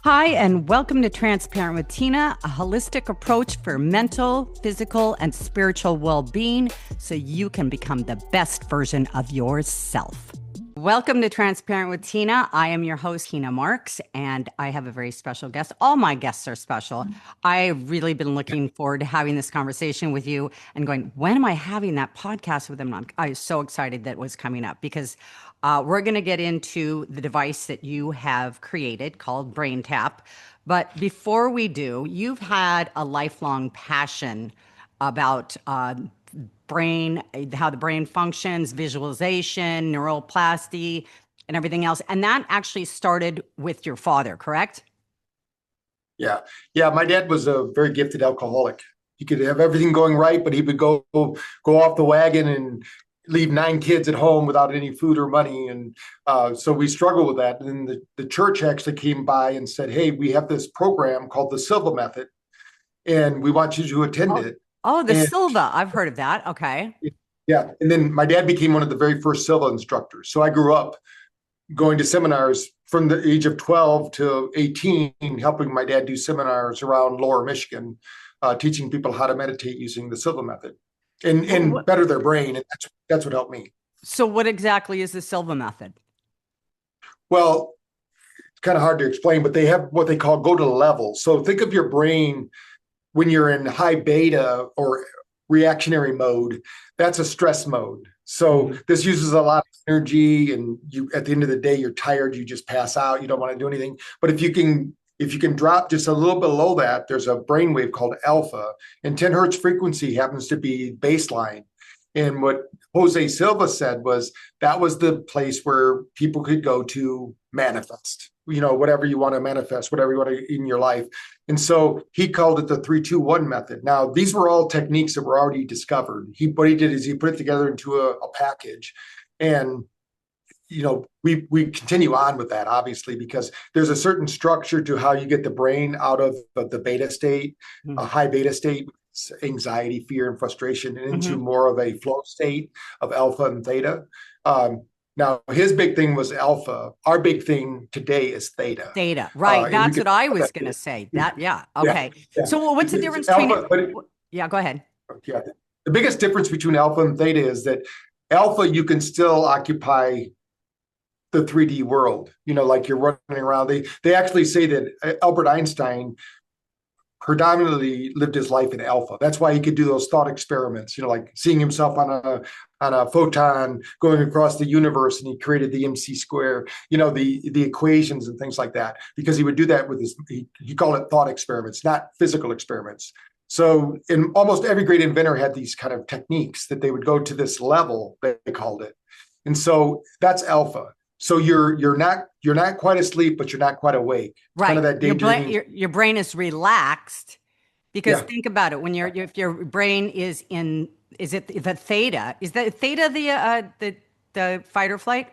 Hi, and welcome to Transparent with Tina, a holistic approach for mental, physical, and spiritual well-being so you can become the best version of yourself. Welcome to Transparent with Tina. I am your host, Tina Marx, and I have a very special guest. All my guests are special. I've really been looking forward to having this conversation with you and going, when am I having that podcast with them? I was so excited that it was coming up because we're going to get into the device that you have created called Brain Tap. But before we do, you've had a lifelong passion about brain, how the brain functions, visualization, neuroplasticity, and everything else. And that actually started with your father, correct? Yeah. Yeah. My dad was a very gifted alcoholic. He could have everything going right, but he would go off the wagon and leave 9 kids at home without any food or money. And so we struggled with that. And then the church actually came by and said, hey, we have this program called the Silva Method, and we want you to attend Oh, it. oh, the And Silva. I've heard of that. Okay. yeah. And then my dad became one of the very first Silva instructors. So I grew up going to seminars from the age of 12 to 18, helping my dad do seminars around Lower Michigan, teaching people how to meditate using the Silva method and better their brain. And that's what helped me. So what exactly is the Silva method? Well, it's kind of hard to explain, but they have what they call go to level. So think of your brain when you're in high beta or reactionary mode. That's a stress mode. So this uses a lot of energy, and you at the end of the day, you're tired, you just pass out, you don't want to do anything. But if you can drop just a little below that, there's a brainwave called alpha, and 10 hertz frequency happens to be baseline. And what Jose Silva said was that was the place where people could go to manifest, whatever you want to manifest, whatever you want to in your life. And so he called it the 3-2-1 method. Now, these were all techniques that were already discovered. What he did is he put it together into a package. And we continue on with that, obviously, because there's a certain structure to how you get the brain out of the beta state, a high beta state, anxiety, fear, and frustration, and into more of a flow state of alpha and theta. Now, his big thing was alpha. Our big thing today is theta. Theta, right. And we That's can what I was that. going to say. That, yeah. Yeah, Okay. yeah. So what's the It's difference alpha, between it? Yeah, go ahead. yeah, the biggest difference between alpha and theta is that alpha, you can still occupy the 3D world, like you're running around. They actually say that Albert Einstein predominantly lived his life in alpha. That's why he could do those thought experiments, like seeing himself on a photon going across the universe, and he created the MC square, the equations and things like that, because he would do that with he called it thought experiments, not physical experiments. So in almost every great inventor had these kind of techniques that they would go to this level, they called it. And so that's alpha. So you're not quite asleep, but you're not quite awake. Right. Kind of that daydreaming. Your brain is relaxed because Yeah. think about it. If your brain is is it the theta? Is the theta the fight or flight?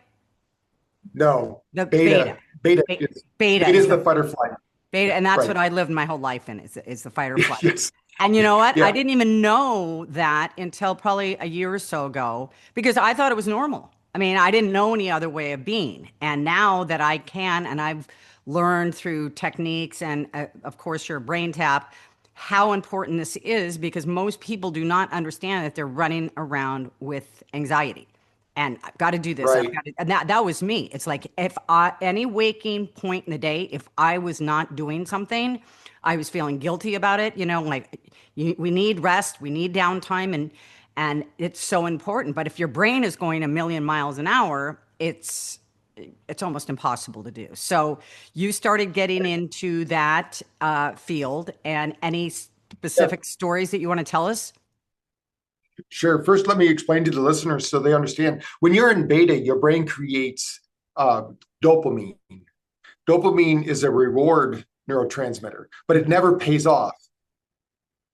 No, The beta. Beta Be- is beta beta is is the the fight or flight. beta, and that's Right. what I lived my whole life in is the fight or flight. Yes. And you know what? I Yeah. didn't even know that until probably a year or so ago because I thought it was normal. I mean, I didn't know any other way of being. And now that I can, and I've learned through techniques and, of course, your brain tap, how important this is because most people do not understand that they're running around with anxiety. And I've got to do this. Right. And that was me. It's like if any waking point in the day, if I was not doing something, I was feeling guilty about it. Like we need rest, we need downtime, and it's so important. But if your brain is going a million miles an hour, it's almost impossible to do. So you started getting into that field, and any Yeah. specific stories that you want to tell us? Sure. First, let me explain to the listeners so they understand. When you're in beta, your brain creates dopamine. Dopamine is a reward neurotransmitter, but it never pays off.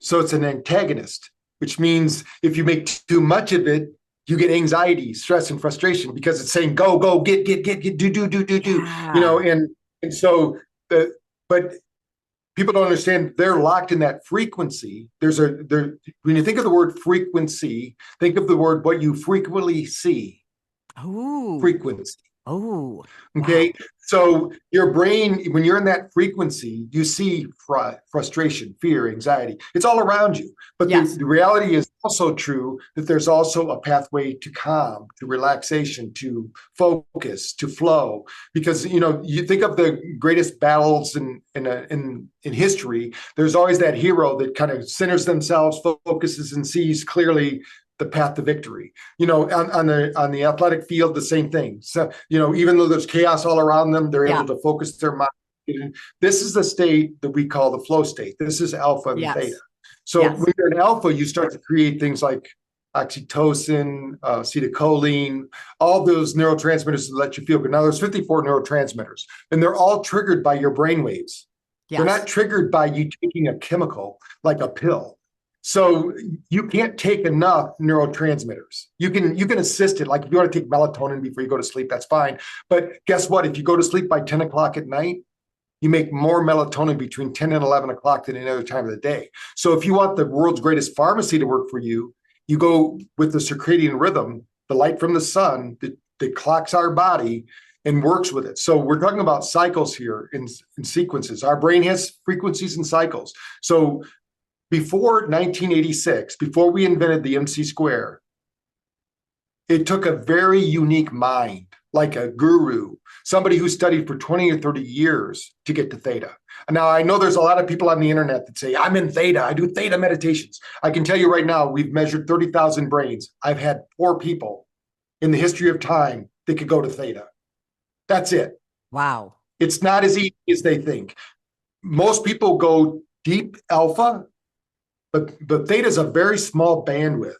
So it's an antagonist, which means if you make too much of it, you get anxiety, stress, and frustration because it's saying go, go, get, do. Yeah. And so but people don't understand they're locked in that frequency. When you think of the word frequency, think of the word what you frequently see. Ooh. Frequency. Oh, wow. Okay. So your brain, when you're in that frequency, you see frustration, fear, anxiety. It's all around you. But Yes. the reality is also true that there's also a pathway to calm, to relaxation, to focus, to flow. Because you think of the greatest battles in history. There's always that hero that kind of centers themselves, focuses, and sees clearly the path to victory. On the athletic field, the same thing. So, even though there's chaos all around them, they're Yeah. able to focus their mind. This is the state that we call the flow state. This is alpha and theta. Yes. So Yes. when you're in alpha, you start to create things like oxytocin, acetylcholine, all those neurotransmitters that let you feel good. Now there's 54 neurotransmitters, and they're all triggered by your brain waves. Yes. They're not triggered by you taking a chemical like a pill. So you can't take enough neurotransmitters. You can assist it. Like if you want to take melatonin before you go to sleep, that's fine. But guess what? If you go to sleep by 10 o'clock at night, you make more melatonin between 10 and 11 o'clock than any other time of the day. So if you want the world's greatest pharmacy to work for you, you go with the circadian rhythm, the light from the sun that clocks our body and works with it. So we're talking about cycles here in sequences. Our brain has frequencies and cycles. So before 1986, before we invented the MC square, it took a very unique mind, like a guru, somebody who studied for 20 or 30 years to get to theta. Now, I know there's a lot of people on the internet that say, I'm in theta, I do theta meditations. I can tell you right now, we've measured 30,000 brains. I've had 4 people in the history of time that could go to theta. That's it. Wow. It's not as easy as they think. Most people go deep alpha, but theta is a very small bandwidth.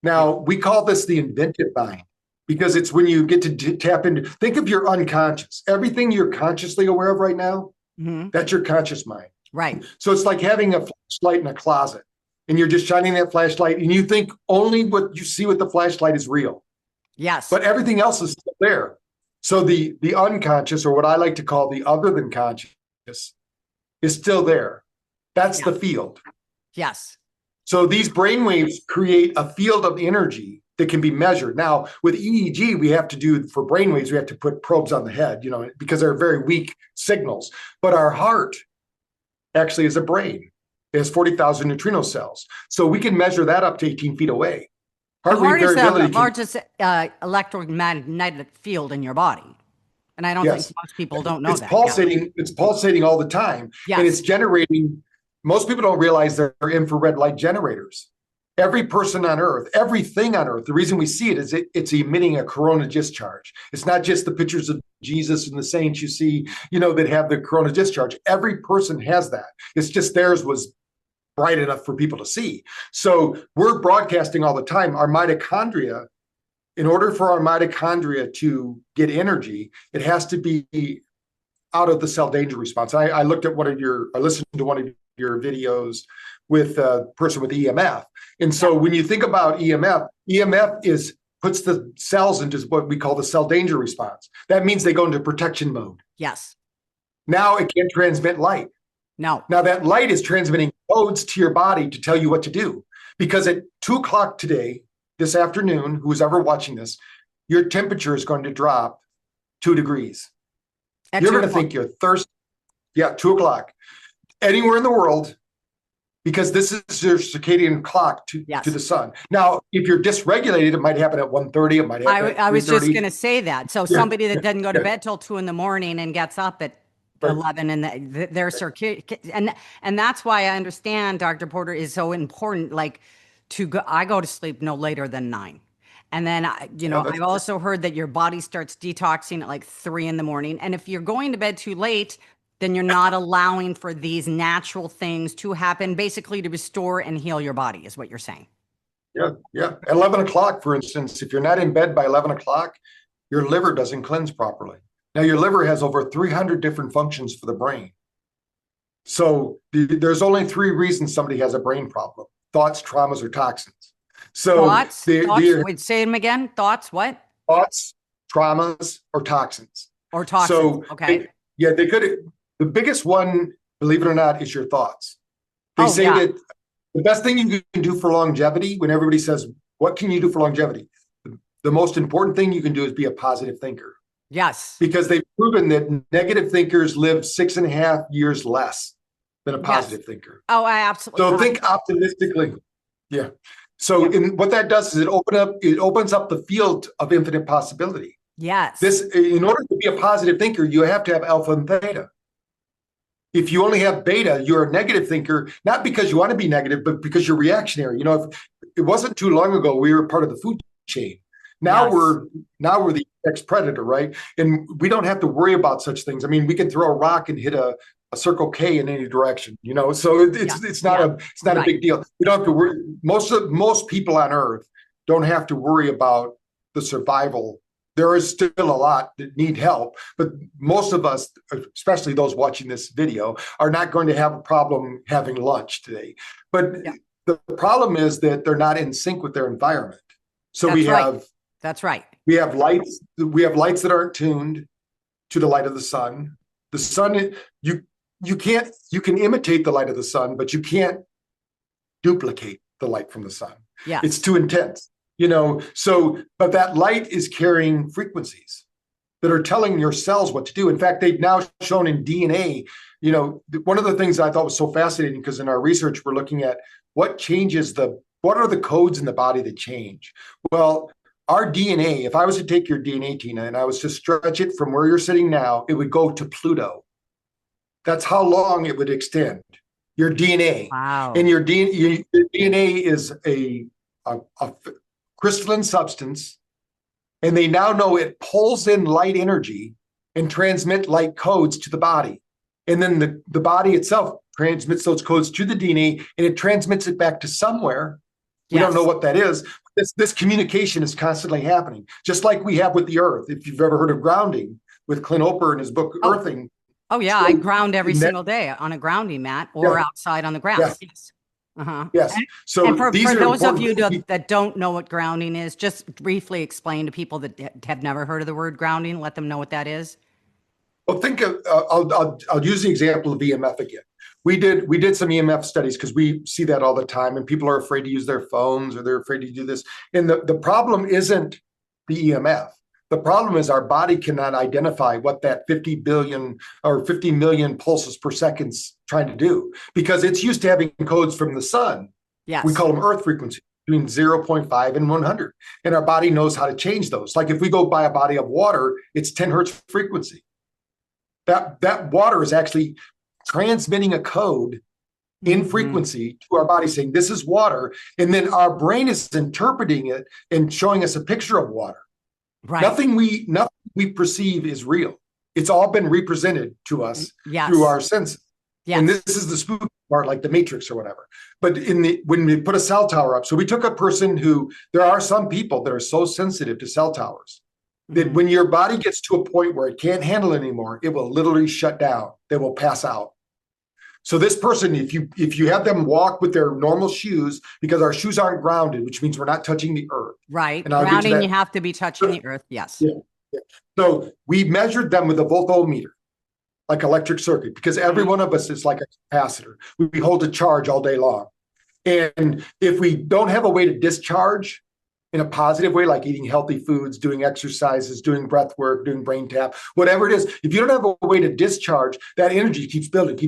Now, we call this the inventive mind because it's when you get to tap into, think of your unconscious. Everything you're consciously aware of right now, that's your conscious mind. Right. So it's like having a flashlight in a closet and you're just shining that flashlight and you think only what you see with the flashlight is real. Yes. But everything else is still there. So the unconscious, or what I like to call the other than conscious, is still there. That's the field. Yes. So these brainwaves create a field of energy that can be measured. Now, with EEG, we have to do for brainwaves, we have to put probes on the head, because they're very weak signals. But our heart actually is a brain. It has 40,000 neutrino cells. So we can measure that up to 18 feet away. The heart is the largest electromagnetic field in your body. And I don't think most people don't know that. It's pulsating all the time. Yes. And it's generating. Most people don't realize they're infrared light generators. Every person on Earth, everything on Earth, the reason we see it is it's emitting a corona discharge. It's not just the pictures of Jesus and the saints you see, that have the corona discharge. Every person has that. It's just theirs was bright enough for people to see. So we're broadcasting all the time. Our mitochondria, in order for our mitochondria to get energy, it has to be out of the cell danger response. I listened to one of your videos with a person with EMF. And so when you think about EMF puts the cells into what we call the cell danger response. That means they go into protection mode. Yes. Now it can't transmit light. No. Now that light is transmitting codes to your body to tell you what to do. Because at 2:00 today, this afternoon, who's ever watching this, your temperature is going to drop 2 degrees. You're going to think you're thirsty. Yeah, 2:00. Anywhere in the world, because this is your circadian clock to the sun. Now, if you're dysregulated, it might happen at 1:30. It might happen at 3:30. I was just going to say that. So somebody that doesn't go to bed till 2 a.m. and gets up at 11 and their circadian, and that's why I understand Dr. Porter is so important. Like I go to sleep no later than 9. And then, I've also heard that your body starts detoxing at like 3 a.m. And if you're going to bed too late, then you're not allowing for these natural things to happen, basically to restore and heal your body, is what you're saying. Yeah. At 11 o'clock, for instance, if you're not in bed by 11 o'clock, your liver doesn't cleanse properly. Now, your liver has over 300 different functions for the brain. So there's only 3 reasons somebody has a brain problem: thoughts, traumas, or toxins. So thoughts? Wait, say them again. Thoughts, what? Thoughts, traumas, or toxins. Or toxins, so, okay. They could. The biggest one, believe it or not, is your thoughts. They say that the best thing you can do for longevity, when everybody says, what can you do for longevity? The most important thing you can do is be a positive thinker. Yes. because they've proven that negative thinkers live 6.5 years less than a positive thinker. Oh, I absolutely. So think optimistically. Yeah. So what that does is it opens up the field of infinite possibility. Yes. In order to be a positive thinker, you have to have alpha and theta. If you only have beta, you're a negative thinker, not because you want to be negative, but because you're reactionary. If it wasn't too long ago, we were part of the food chain. Now we're the next predator, right? And we don't have to worry about such things. I mean, we can throw a rock and hit a Circle K in any direction, so it's not a big deal. We don't have to worry. Most people on Earth don't have to worry about the survival. There is still a lot that need help, but most of us, especially those watching this video, are not going to have a problem having lunch today. But the problem is that they're not in sync with their environment. So That's right. We have lights. We have lights that aren't tuned to the light of the sun. The sun, you can imitate the light of the sun, but you can't duplicate the light from the sun. Yeah, it's too intense. But that light is carrying frequencies that are telling your cells what to do. In fact, they've now shown in DNA, one of the things I thought was so fascinating, because in our research, we're looking at what are the codes in the body that change? Well, our DNA, if I was to take your DNA, Tina, and I was to stretch it from where you're sitting now, it would go to Pluto. That's how long it would extend, your DNA. Wow. And your DNA is a crystalline substance, and they now know it pulls in light energy and transmit light codes to the body. And then the body itself transmits those codes to the DNA, and it transmits it back to somewhere. We don't know what that is. This communication is constantly happening, just like we have with the earth. If you've ever heard of grounding with Clint Oper in his book, Earthing. Oh, yeah. So I ground every single day on a grounding mat or outside on the ground. Yes. Yes. So and for those of you that don't know what grounding is, just briefly explain to people that have never heard of the word grounding. Let them know what that is. Well, think of I'll use the example of EMF again. We did some EMF studies because we see that all the time, and people are afraid to use their phones, or they're afraid to do this. And the problem isn't the EMF. The problem is our body cannot identify what that 50 billion or 50 million pulses per second is trying to do, because it's used to having codes from the sun. Yes. We call them earth frequency, between 0.5 and 100. And our body knows how to change those. Like if we go by a body of water, it's 10 hertz frequency. That water is actually transmitting a code in frequency to our body, saying this is water. And then our brain is interpreting it and showing us a picture of water. Right. Nothing we perceive is real. It's all been represented to us through our senses. Yes. And this is the spooky part, like the Matrix or whatever. But when we put a cell tower up, so we took a person there are some people that are so sensitive to cell towers that when your body gets to a point where it can't handle it anymore, it will literally shut down. They will pass out. So this person, if you have them walk with their normal shoes, because our shoes aren't grounded, which means we're not touching the earth. Right. Grounding, you have to be touching the earth. Yes. Yeah. So we measured them with a voltmeter, like electric circuit, because every one of us is like a capacitor. We hold a charge all day long. And if we don't have a way to discharge in a positive way, like eating healthy foods, doing exercises, doing breath work, doing brain tap, whatever it is, if you don't have a way to discharge, that energy keeps building.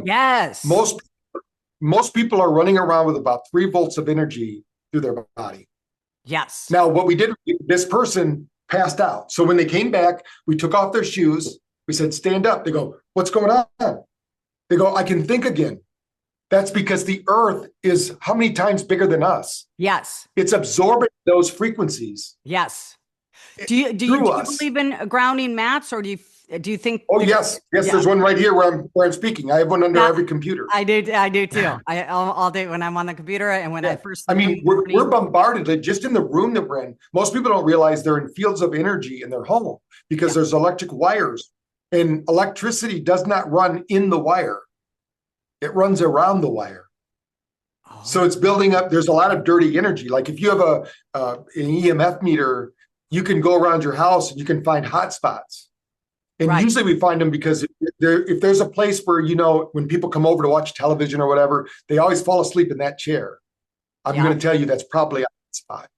Yes. Most people are running around with about 3 volts of energy through their body. Yes. Now, what we did, this person passed out. So when they came back, we took off their shoes. We said, stand up. They go, what's going on? They go, I can think again. That's because the earth is how many times bigger than us? Yes. It's absorbing those frequencies. Yes. Do you believe in grounding mats, or do you think? Oh, yes. There's one right here where I'm speaking. I have one under every computer. I do too. All day when I'm on the computer, and when I first. I mean, we're bombarded just in the room that we're in. Most people don't realize they're in fields of energy in their home because there's electric wires, and electricity does not run in the wire. It runs around the wire. Oh. So it's building up. There's a lot of dirty energy. Like if you have an EMF meter, you can go around your house and you can find hot spots. And usually we find them because if there's a place where, when people come over to watch television or whatever, they always fall asleep in that chair. I'm going to tell you that's probably a hot spot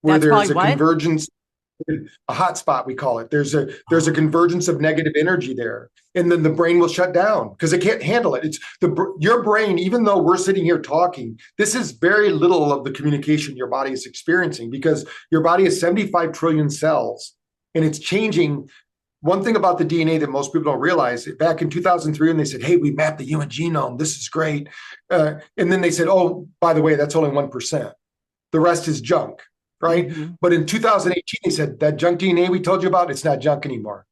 where there's a convergence. a hot spot, we call it. There's a convergence of negative energy there, and then the brain will shut down because it can't handle it. It's your brain. Even though we're sitting here talking, this is very little of the communication your body is experiencing, because your body has 75 trillion cells, and it's changing. One thing about the DNA that most people don't realize, back in 2003, when they said, "Hey, we mapped the human genome. This is great," and then they said, "Oh, by the way, that's only 1%. The rest is junk." Right. Mm-hmm. But in 2018, they said that junk DNA we told you about, it's not junk anymore.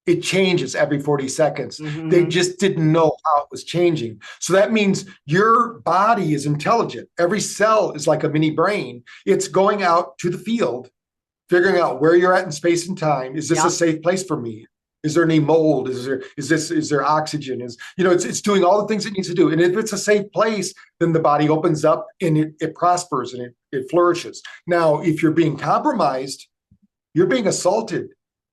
It changes every 40 seconds. Mm-hmm. They just didn't know how it was changing. So that means your body is intelligent. Every cell is like a mini brain. It's going out to the field, figuring out where you're at in space and time. Is this a safe place for me? Is there any mold? Is there oxygen? It's doing all the things it needs to do. And if it's a safe place, then the body opens up and it prospers and it flourishes. Now, if you're being compromised, you're being assaulted.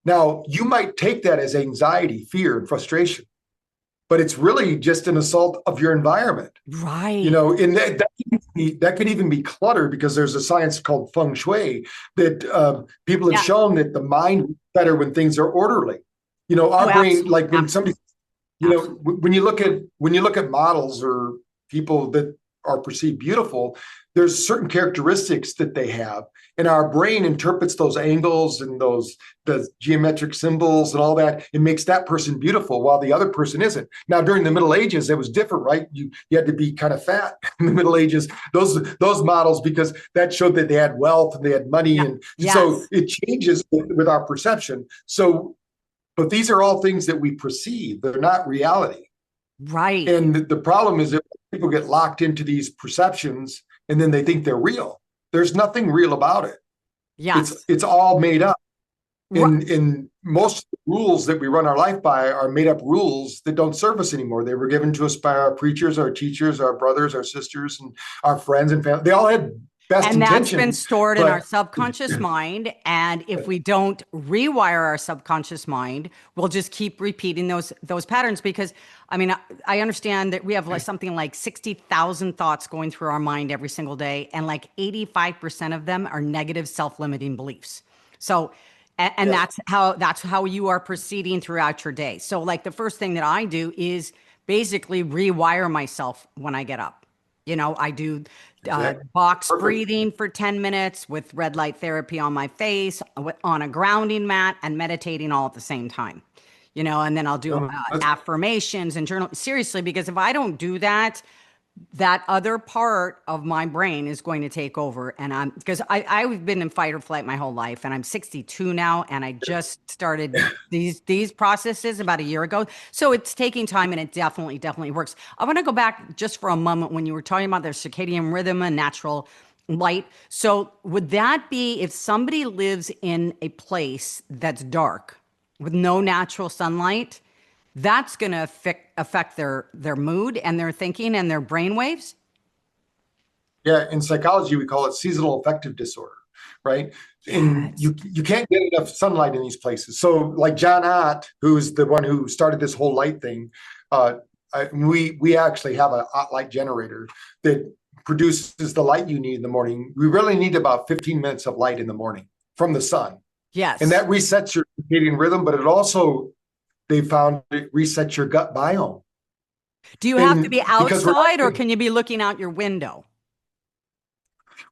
Now, you might take that as anxiety, fear, and frustration, but it's really just an assault of your environment. Right. And that could even be clutter, because there's a science called feng shui that people have shown that the mind is better when things are orderly. Our brain, like when somebody, when you look at models or people that are perceived beautiful, there's certain characteristics that they have, and our brain interprets those angles and the geometric symbols and all that. It makes that person beautiful while the other person isn't. Now, during the Middle Ages, it was different, right? You had to be kind of fat in the Middle Ages. Those models, because that showed that they had wealth and they had money, and so it changes with our perception. But these are all things that we perceive. They're not reality. Right. And the problem is that people get locked into these perceptions and then they think they're real. There's nothing real about it. Yes. It's all made up. And most of the rules that we run our life by are made up rules that don't serve us anymore. They were given to us by our preachers, our teachers, our brothers, our sisters, and our friends and family. They all had best intentions. And that's been stored in our subconscious mind. And if we don't rewire our subconscious mind, we'll just keep repeating those patterns. Because, I understand that we have something like 60,000 thoughts going through our mind every single day. And like 85% of them are negative self-limiting beliefs. So, and that's how you are proceeding throughout your day. So like the first thing that I do is basically rewire myself when I get up. I do box breathing for 10 minutes with red light therapy on my face, on a grounding mat, and meditating all at the same time. And then I'll do affirmations and journal. Seriously, because if I don't do that, that other part of my brain is going to take over. And because I've been in fight or flight my whole life, and I'm 62 now, and I just started these processes about a year ago. So it's taking time, and it definitely works. I want to go back just for a moment when you were talking about their circadian rhythm and natural light. So would that be if somebody lives in a place that's dark with no natural sunlight, that's going to affect their mood and their thinking and their brain waves? Yeah, in psychology, we call it seasonal affective disorder, right? Yes. And you can't get enough sunlight in these places. So like John Ott, who's the one who started this whole light thing, we actually have a Ott light generator that produces the light you need in the morning. We really need about 15 minutes of light in the morning from the sun. Yes. And that resets your circadian rhythm, but it also, they found, it resets your gut biome. Do you have to be outside, or can you be looking out your window?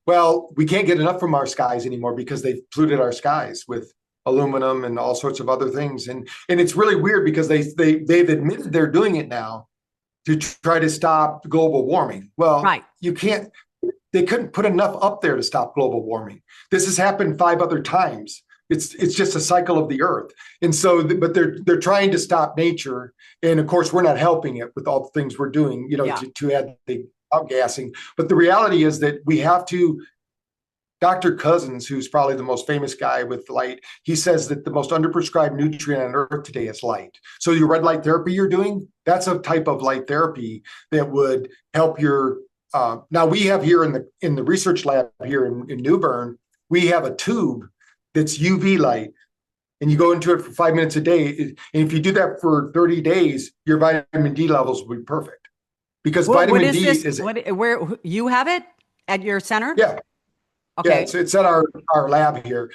Well, we can't get enough from our skies anymore because they've polluted our skies with aluminum and all sorts of other things. And it's really weird because they've admitted they're doing it now to try to stop global warming. Well, you can't, they couldn't put enough up there to stop global warming. This has happened 5 other times. It's just a cycle of the earth. And so, but they're trying to stop nature. And of course, we're not helping it with all the things we're doing, to add the outgassing. But the reality is that we have to, Dr. Cousins, who's probably the most famous guy with light, he says that the most underprescribed nutrient on earth today is light. So your red light therapy you're doing, that's a type of light therapy that would help your, now we have here in the research lab here in New Bern, we have a tube that's UV light, and you go into it for 5 minutes a day. And if you do that for 30 days, your vitamin D levels will be perfect. Because vitamin D is where you have it at your center? Yeah. Okay. Yeah, it's at our lab here.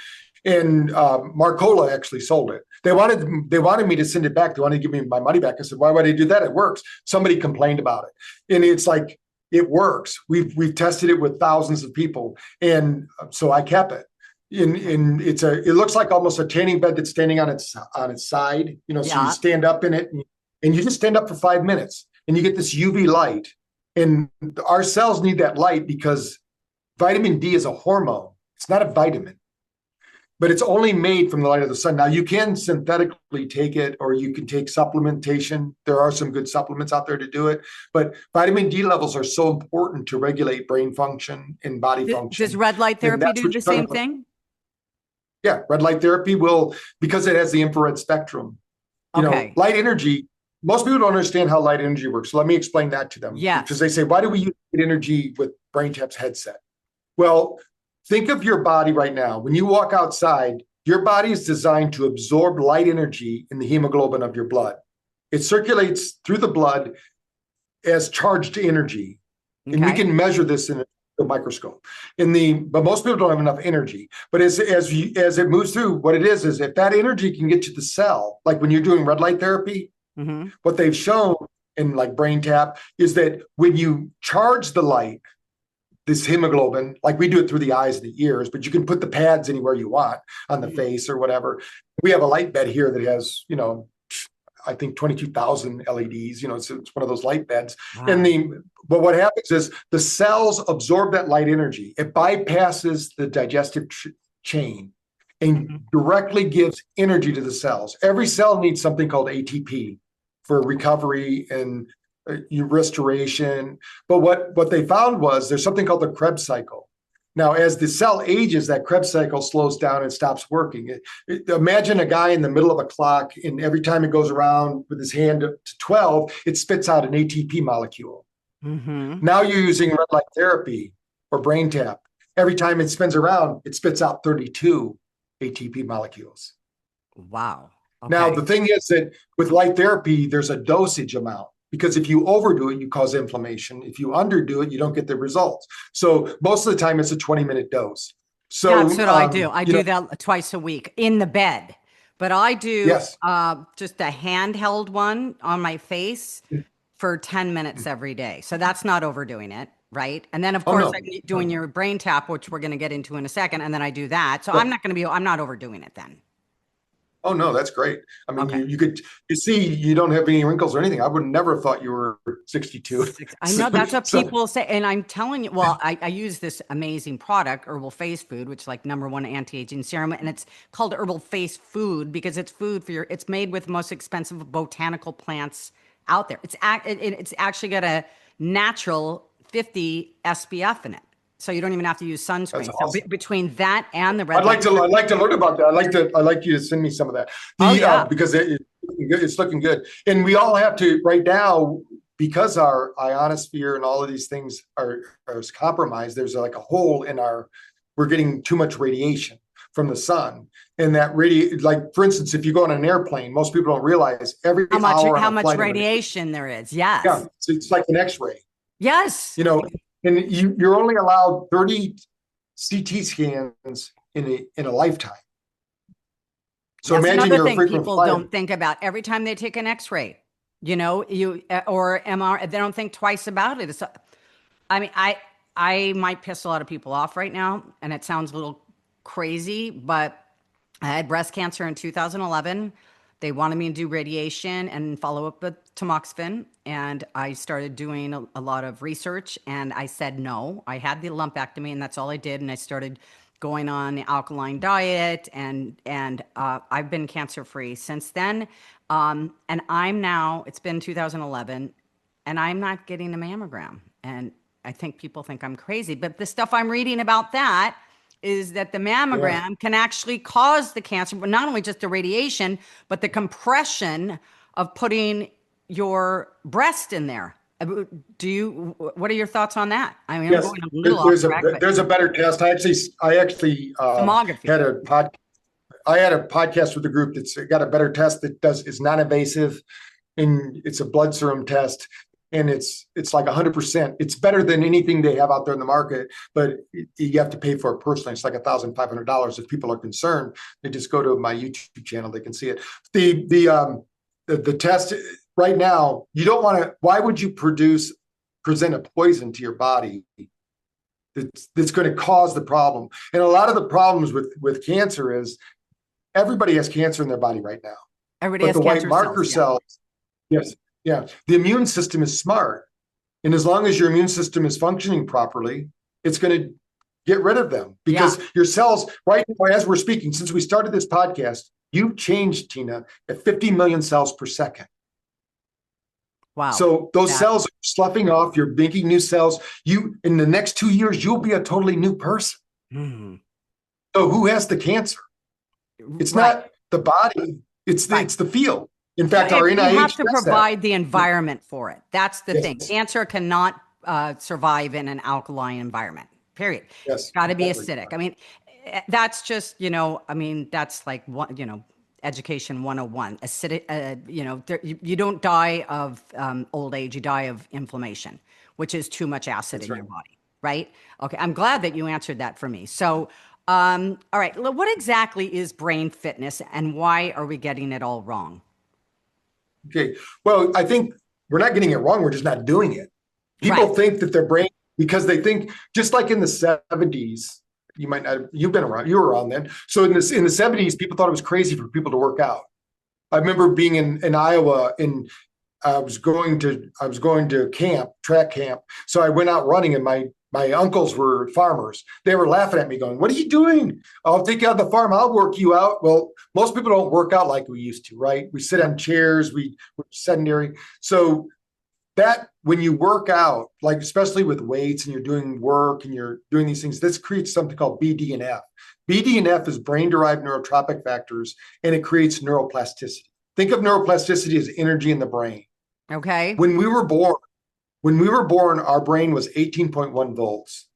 And Marcola actually sold it. They wanted me to send it back. They wanted to give me my money back. I said, why would I do that? It works. Somebody complained about it. And it's like, it works. We've tested it with thousands of people. And so I kept it. And it looks like almost a tanning bed that's standing on its side, so you stand up in it and you just stand up for 5 minutes and you get this UV light. And our cells need that light because vitamin D is a hormone. It's not a vitamin, but it's only made from the light of the sun. Now, you can synthetically take it, or you can take supplementation. There are some good supplements out there to do it, but vitamin D levels are so important to regulate brain function and body function. Does red light therapy do the same thing? Yeah, red light therapy will, because it has the infrared spectrum. Light energy, most people don't understand how light energy works. So let me explain that to them. Yeah. Because they say, why do we use light energy with BrainTap's headset? Well, think of your body right now. When you walk outside, your body is designed to absorb light energy in the hemoglobin of your blood. It circulates through the blood as charged energy. Okay. And we can measure this in a microscope. But most people don't have enough energy. But as it moves through, what it is if that energy can get to the cell, like when you're doing red light therapy, what they've shown in like BrainTap is that when you charge the light, this hemoglobin, like we do it through the eyes and the ears, but you can put the pads anywhere you want on the face or whatever. We have a light bed here that has, I think 22,000 LEDs, it's one of those light beds. Wow. But what happens is the cells absorb that light energy. It bypasses the digestive chain and directly gives energy to the cells. Every cell needs something called ATP for recovery and restoration. But what they found was there's something called the Krebs cycle. Now, as the cell ages, that Krebs cycle slows down and stops working. Imagine a guy in the middle of a clock, and every time it goes around with his hand to 12, it spits out an ATP molecule. Now you're using red light therapy or BrainTap. Every time it spins around, it spits out 32 ATP molecules. Wow. Okay. Now, the thing is that with light therapy, there's a dosage amount. Because if you overdo it, you cause inflammation. If you underdo it, you don't get the results. So most of the time, it's a 20-minute dose. So that's what I do. I do that twice a week in the bed. But I do just a handheld one on my face for 10 minutes every day. So that's not overdoing it, right? And then, of course, I'm doing your BrainTap, which we're going to get into in a second. And then I do that. So I'm not overdoing it then. Oh, no, that's great. I mean, you see, you don't have any wrinkles or anything. I would never have thought you were 62. I know that's what people say. And I'm telling you, well, I use this amazing product, Herbal Face Food, which is like #1 anti-aging serum. And it's called Herbal Face Food because it's food it's made with the most expensive botanical plants out there. It's actually got a natural 50 SPF in it. So you don't even have to use sunscreen. Awesome. So between that and the red, I'd like to learn about that. I'd like you to send me some of that. Because it's looking good. And we all have to right now, because our ionosphere and all of these things are compromised. There's like a hole in we're getting too much radiation from the sun. And that like for instance, if you go on an airplane, most people don't realize how much radiation there is. Yes. Yeah. It's like an X-ray. Yes. And you're only allowed 30 CT scans in a lifetime. So that's imagine another thing people don't think about. Every time they take an X-ray, or MR, they don't think twice about it. I might piss a lot of people off right now, and it sounds a little crazy, but I had breast cancer in 2011. They wanted me to do radiation and follow up with tamoxifen. And I started doing a lot of research and I said no. I had the lumpectomy and that's all I did. And I started going on the alkaline diet and I've been cancer-free since then. And it's been 2011 and I'm not getting a mammogram. And I think people think I'm crazy, but the stuff I'm reading about that is that the mammogram can actually cause the cancer, but not only just the radiation, but the compression of putting your breast in there. What are your thoughts on that? I mean, yes, I'm going a little off track, there's a better test. I actually had a podcast. I had a podcast with a group that's got a better test that is non-invasive, and it's a blood serum test. and it's like 100%. It's better than anything they have out there in the market, but you have to pay for it personally. It's like $1,500. If people are concerned, they just go to my YouTube channel. They can see it. The test right now, you don't want to. Why would you present a poison to your body that's going to cause the problem? And a lot of the problems with cancer is everybody has cancer in their body right now. Everybody has the cancer white marker cells. Yes. Yeah. The immune system is smart. And as long as your immune system is functioning properly, it's going to get rid of them because your cells, right now, as we're speaking, since we started this podcast, you've changed, Tina, at 50 million cells per second. Wow. So those cells are sloughing off. You're making new cells. In the next 2 years, you'll be a totally new person. So who has the cancer? It's not the body. It's the field. In fact, our NIH you have to provide the environment for it. That's the thing. Cancer cannot survive in an alkaline environment. Period. Yes, it's got to be acidic. I mean, that's just that's like education 101. Acidic. You don't die of old age. You die of inflammation, which is too much acid in your body. Right. Okay. I'm glad that you answered that for me. So. All right. What exactly is brain fitness and why are we getting it all wrong? Okay. Well, I think we're not getting it wrong. We're just not doing it. People think that their brain, because they think, just like in the 70s, you were around then. So in the 70s, people thought it was crazy for people to work out. I remember being in Iowa and I was going to track camp. So I went out running and my uncles were farmers. They were laughing at me going, "What are you doing? I'll take you out of the farm. I'll work you out." Well, most people don't work out like we used to, right? We sit on chairs, we're sedentary. So that when you work out, like especially with weights and you're doing work and you're doing these things, this creates something called BDNF. BDNF is brain-derived neurotropic factors, and it creates neuroplasticity. Think of neuroplasticity as energy in the brain. Okay. When we were born, our brain was 18.1 volts.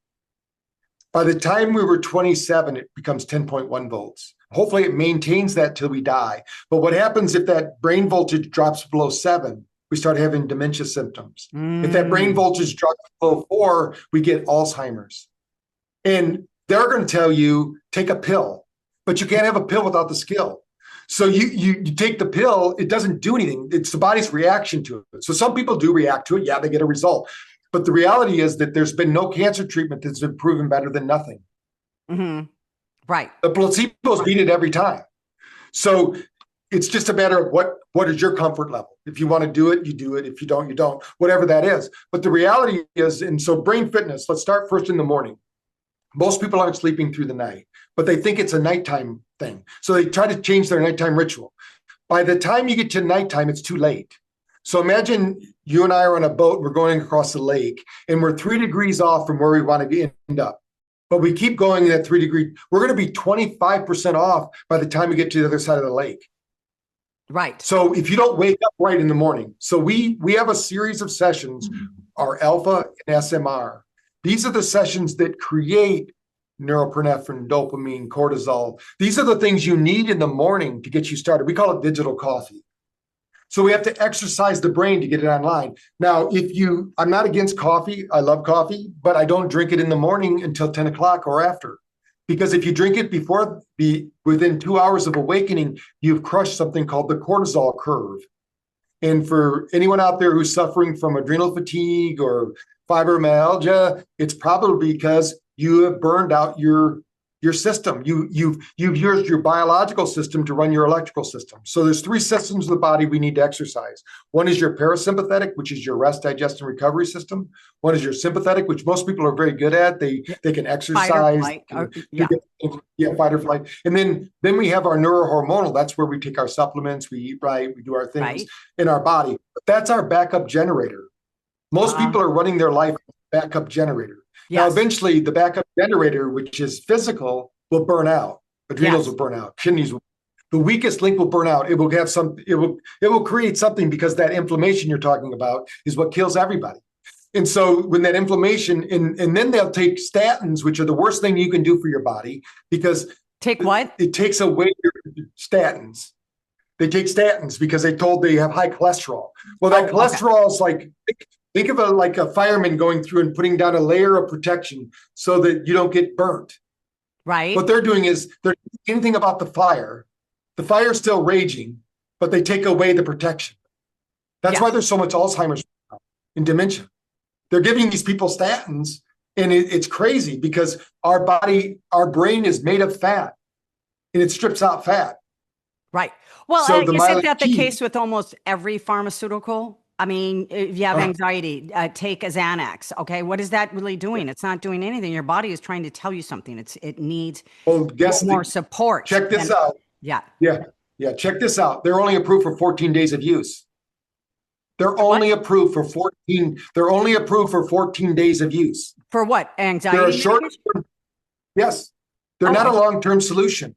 By the time we were 27, it becomes 10.1 volts. Hopefully it maintains that till we die. But what happens if that brain voltage drops below 7? We start having dementia symptoms. If that brain voltage drops below 4, we get Alzheimer's. And they're going to tell you, take a pill, but you can't have a pill without the skill. So you take the pill, it doesn't do anything. It's the body's reaction to it. So some people do react to it. Yeah, they get a result. But the reality is that there's been no cancer treatment that's been proven better than nothing. Mm-hmm. Right. The placebos beat it every time. So it's just a matter of what is your comfort level. If you want to do it, you do it. If you don't, you don't, whatever that is. But the reality is, and so brain fitness, let's start first in the morning. Most people aren't sleeping through the night, but they think it's a nighttime thing. So they try to change their nighttime ritual. By the time you get to nighttime, it's too late. So imagine you and I are on a boat, we're going across the lake, and we're 3 degrees off from where we want to end up. But we keep going at 3 degrees. We're going to be 25% off by the time we get to the other side of the lake. Right. So if you don't wake up right in the morning, so we have a series of sessions, our alpha and SMR. These are the sessions that create norepinephrine, dopamine, cortisol. These are the things you need in the morning to get you started. We call it digital coffee. So we have to exercise the brain to get it online. Now, I'm not against coffee. I love coffee, but I don't drink it in the morning until 10 o'clock or after. Because if you drink it within 2 hours of awakening, you've crushed something called the cortisol curve. And for anyone out there who's suffering from adrenal fatigue or fibromyalgia, it's probably because you have burned out your system. You've used your biological system to run your electrical system. So there's 3 systems of the body we need to exercise. One is your parasympathetic, which is your rest, digest, and recovery system. One is your sympathetic, which most people are very good at. They can exercise. Fight or flight. And then we have our neurohormonal. That's where we take our supplements, we eat right, we do our things in our body. But that's our backup generator. Most people are running their life backup generator. Yes. Now, eventually, the backup generator, which is physical, will burn out. Adrenals will burn out. Kidneys will. The weakest link will burn out. It will have some. It will create something because that inflammation you're talking about is what kills everybody. And so when that inflammation, and then they'll take statins, which are the worst thing you can do for your body because take what? It takes away your statins. They take statins because they have high cholesterol. Well, that cholesterol is like, Think of like a fireman going through and putting down a layer of protection so that you don't get burnt. What Right. they're doing is they're anything about the fire. The fire's still raging, but they take away the protection. That's why Yes. there's so much Alzheimer's and dementia. They're giving these people statins, and it's crazy because our brain is made of fat, and it strips out fat. Right. Well, So the isn't myelin that the sheath, case with almost every pharmaceutical? I mean, if you have uh, anxiety, take a Xanax. Okay, what is that really doing? It's not doing anything. Your body is trying to tell you something. It needs well, more support. check this And out. yeah, Yeah, yeah, check this out. They're only approved for 14 days of use. They're what only approved for 14. They're only approved for 14 days of use. for what? They're a Anxiety short. medication? Yes, they're Oh, not a long-term solution.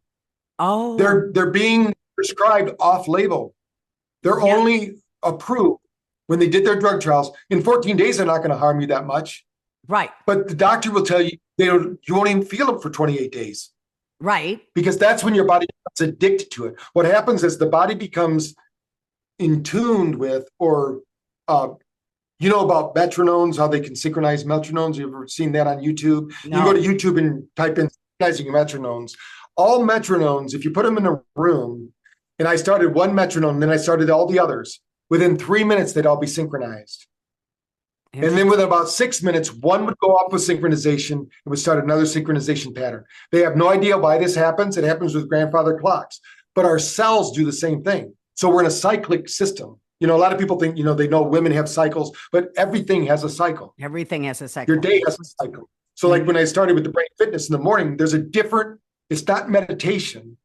oh, They're being prescribed off-label. They're yeah, only approved when they did their drug trials. In 14 days, they're not going to harm you that much. right, But the doctor will tell you you won't even feel them for 28 days right. because that's when your body becomes addicted to it. What happens is the body becomes in tuned with, or uh, you know about metronomes, how they can synchronize metronomes. You've ever seen that on YouTube? You can go to No, YouTube and type in synchronizing metronomes. All metronomes, if you put them in a room, and I started one metronome, then I started all the others. Within 3 minutes, they'd all be synchronized. And then within about 6 minutes, one would go off with synchronization and would start another synchronization pattern. They have no idea why this happens. It happens with grandfather clocks, but our cells do the same thing. So we're in a cyclic system. You know, a lot of people think, they know women have cycles, but everything has a cycle. everything has a Your cycle. day has a cycle. So like when I started with the brain fitness in the morning, it's not meditation.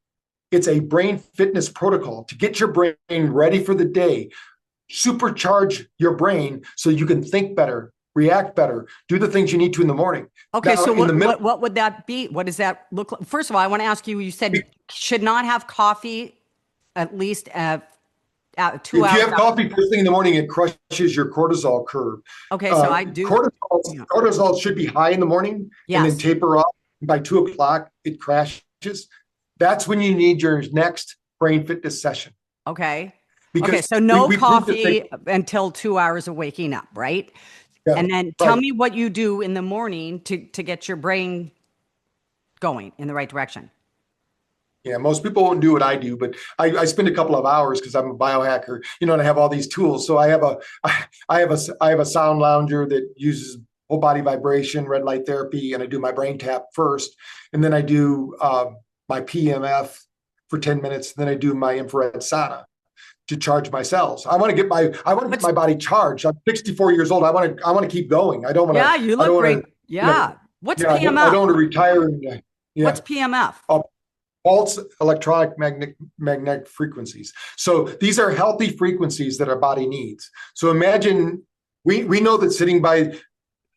It's a brain fitness protocol to get your brain ready for the day, supercharge your brain so you can think better, react better, do the things you need to in the morning. Okay, Now, so in the middle, what would that be? What does that look like? First of all, I want to ask you, you said should not have coffee at least 2 if you hours have coffee first thing in the morning, it crushes your cortisol curve. Okay, so I do. Yeah. Cortisol should be high in the morning and then Yes. taper off. By 2 o'clock, it crashes. That's when you need your next brain fitness session. Okay. Okay, Because so no we proved that coffee until 2 hours of waking up, right? yeah, And then tell right. me what you do in the morning to get your brain going in the right direction. Yeah, most people won't do what I do, but I spend a couple of hours because I'm a biohacker, and I have all these tools. So I have a sound lounger that uses whole body vibration, red light therapy, and I do my brain tap first, and then I do my PMF for 10 minutes, and then I do my infrared sauna to charge my cells. I want to get my body charged. I'm 64 years old. I want to keep going. I don't want to. Yeah, you I don't look want great. to. Yeah. What's Yeah, I PMF? don't want to retire. Yeah. What's PMF? Pulse electronic magnetic frequencies. So these are healthy frequencies that our body needs. So imagine we know that sitting by.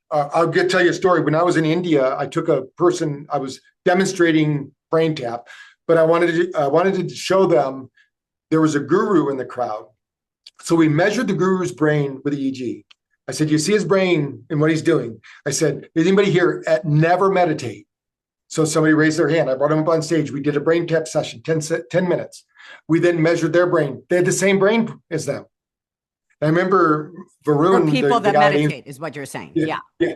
I'll tell you a story. When I was in India, I took a person. I was demonstrating brain tap, but I wanted to show them there was a guru in the crowd. So we measured the guru's brain with EEG. I said, "You see his brain and what he's doing?" I said, "Does anybody here never meditate?" So somebody raised their hand. I brought them up on stage. We did a brain tap session, 10 minutes. We then measured their brain. They had the same brain as them. I remember For Varun, people the that guy meditate is what you're saying. Yeah. yeah,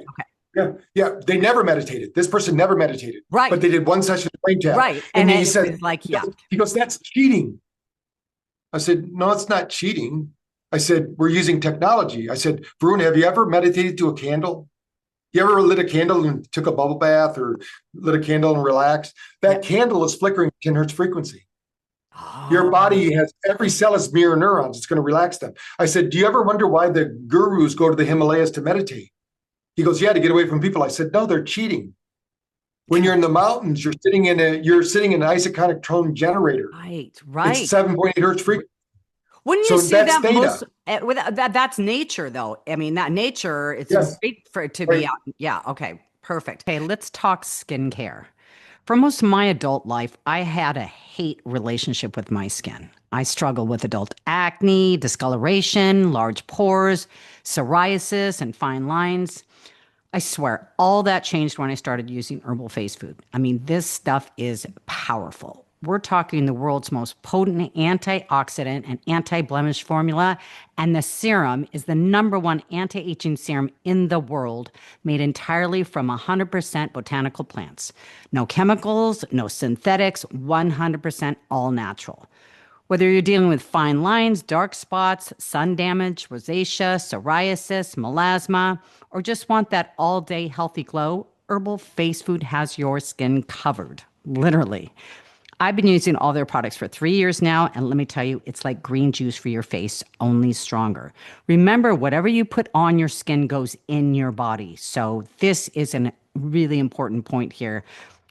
Okay. yeah. They never meditated. This person never meditated. Right. But they did one session of brain tap. Right. And And he it said, was like, yeah. he goes, "That's cheating." I said, "No, it's not cheating." I said, "We're using technology." I said, "Varun, have you ever meditated to a candle? You ever lit a candle and took a bubble bath or lit a candle and relaxed? That candle is flickering 10 hertz frequency. Your body has every cell is mirror neurons. It's going to relax them." I said, "Do you ever wonder why the gurus go to the Himalayas to meditate?" He goes, "Yeah, to get away from people." I said, "No, they're cheating. When you're in the mountains, you're sitting in an isochronic tone generator. Right. It's Right. 7.8 hertz frequency. Wouldn't So you say that's that theta. that's nature though? I mean, that nature, it's Yes. great for it to Right. be out. Yeah. Okay. Perfect. Okay. Let's talk skincare. For most of my adult life, I had a hate relationship with my skin. I struggled with adult acne, discoloration, large pores, psoriasis, and fine lines. I swear, all that changed when I started using herbal face food. I mean, this stuff is powerful. we're talking the world's most potent antioxidant and anti-blemish formula. And the serum is the #1 anti-aging serum in the world, made entirely from 100% botanical plants. No chemicals, no synthetics, 100% all natural. Whether you're dealing with fine lines, dark spots, sun damage, rosacea, psoriasis, melasma, or just want that all-day healthy glow, Herbal Face Food has your skin covered, literally. I've been using all their products for 3 years now, and let me tell you, it's like green juice for your face, only stronger. Remember, whatever you put on your skin goes in your body. So this is a really important point here,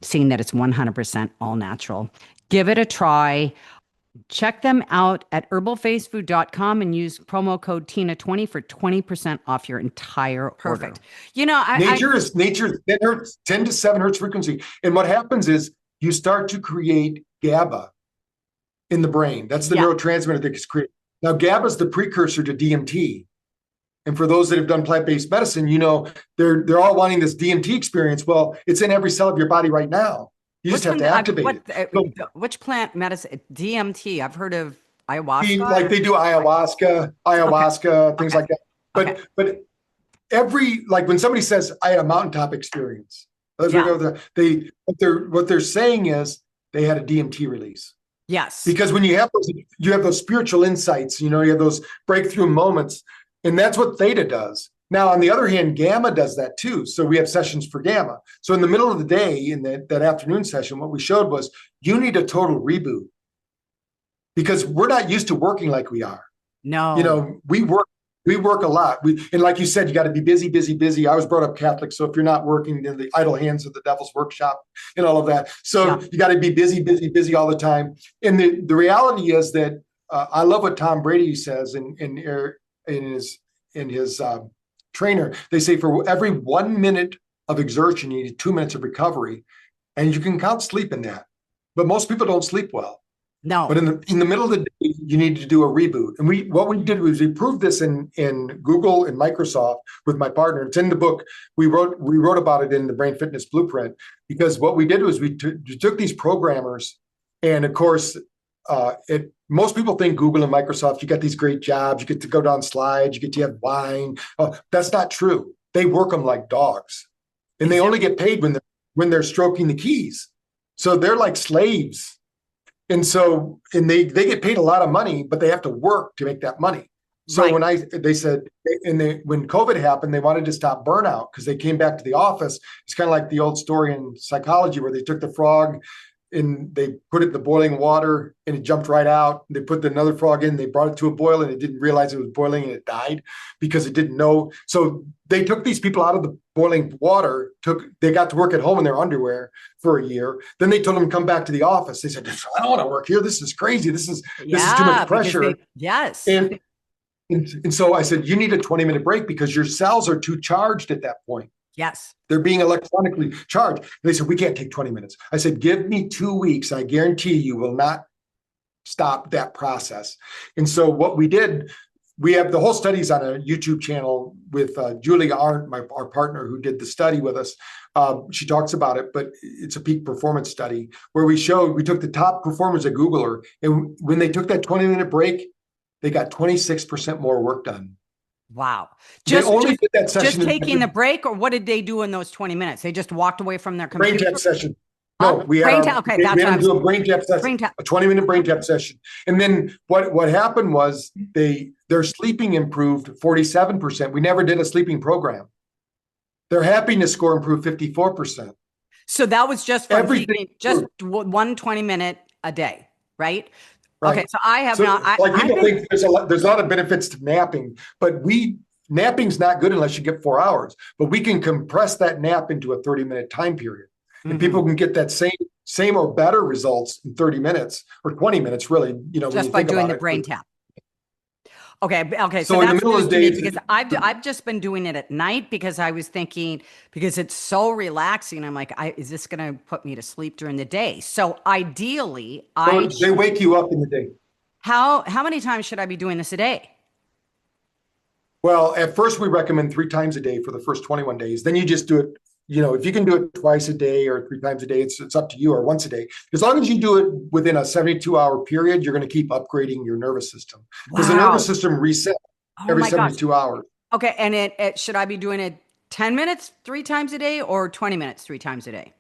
seeing that it's 100% all natural. Give it a try. Check them out at herbalfacefood.com and use promo code TINA20 for 20% off your entire order. Nature is 10 hertz, 10 to 7 hertz frequency. And what happens is you start to create GABA in the brain. That's the neurotransmitter that gets created. Now, GABA is the precursor to DMT. And for those that have done plant-based medicine, they're all wanting this DMT experience. Well, it's in every cell of your body right now. You just have to activate it. Which plant medicine? DMT. I've heard of ayahuasca. Like they do ayahuasca, things like that. But when somebody says I had a mountaintop experience, what they're saying is they had a DMT release. Yes. Because when you have those spiritual insights, you have those breakthrough moments, and that's what Theta does. Now, on the other hand, Gamma does that too. So we have sessions for Gamma. So in the middle of the day, in that afternoon session, what we showed was you need a total reboot because we're not used to working like we are. No. We work a lot. And like you said, you got to be busy, busy, busy. I was brought up Catholic. So if you're not working in the idle hands of the devil's workshop and all of that. So you got to be busy, busy, busy all the time. And the reality is that I love what Tom Brady says in his trainer. They say for every 1 minute of exertion, you need 2 minutes of recovery, and you can count sleep in that. But most people don't sleep well. No. But in the middle of the day, you need to do a reboot. And what we did was we proved this in Google and Microsoft with my partner. It's in the book. We wrote about it in the Brain Fitness Blueprint, because what we did was we took these programmers, and of course, most people think Google and Microsoft, you got these great jobs, you get to go down slides, you get to have wine. That's not true. They work them like dogs, and they only get paid when they're stroking the keys. So they're like slaves. And they get paid a lot of money, but they have to work to make that money. So when they said, when COVID happened, they wanted to stop burnout because they came back to the office. It's kind of like the old story in psychology where they took the frog and they put it in the boiling water and it jumped right out. They put another frog in, they brought it to a boil, and it didn't realize it was boiling, and it died because it didn't know. So they took these people out of the boiling water, they got to work at home in their underwear for a year. Then they told them to come back to the office. They said, I don't want to work here. This is crazy. This is too much pressure. Yes. And so I said, you need a 20-minute break because your cells are too charged at that point. Yes. They're being electronically charged. And they said, we can't take 20 minutes. I said, give me 2 weeks. I guarantee you will not stop that process. And so what we did, we have the whole studies on a YouTube channel with Julie Arndt, our partner who did the study with us. She talks about it, but it's a peak performance study where we took the top performers at Googler. And when they took that 20-minute break, they got 26% more work done. Wow. Just taking the break, or what did they do in those 20 minutes? They just walked away from their computer? Brain tap session. No, we had to do a brain tap session, a 20-minute brain tap session. And then what happened was their sleeping improved 47%. We never did a sleeping program. Their happiness score improved 54%. So that was just from just 1 20-minute a day, right? Right. Okay, so I have people think there's a lot of benefits to napping, but napping's not good unless you get 4 hours. But we can compress that nap into a 30-minute time period, and people can get that same or better results in 30 minutes or 20 minutes, really. Just by doing the brain tap. Okay. So in the middle of the day, because I've just been doing it at night because I was thinking, because it's so relaxing. I'm like, is this going to put me to sleep during the day? So ideally, they wake you up in the day. How many times should I be doing this a day? Well, at first we recommend 3 times a day for the first 21 days. Then you just do it if you can do it twice a day or 3 times a day, it's up to you, or once a day. As long as you do it within a 72-hour period, you're going to keep upgrading your nervous system, because the nervous system resets every my gosh. 72 hours. Okay. And it should I be doing it 10 minutes 3 times a day or 20 minutes 3 times a day?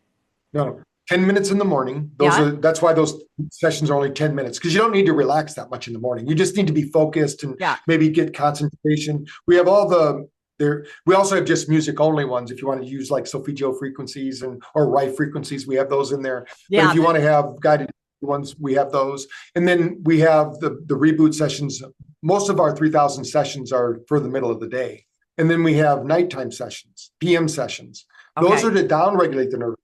No, 10 minutes in the morning. Yeah. That's why those sessions are only 10 minutes, because you don't need to relax that much in the morning. You just need to be focused and Yeah. maybe get concentration. We have we also have just music only ones. If you want to use like solfeggio frequencies or Rife frequencies, we have those in there. Yeah. But if you want to have guided ones, we have those. And then we have the reboot sessions. Most of our 3,000 sessions are for the middle of the day. And then we have nighttime sessions, PM sessions. Those are to downregulate the nerve,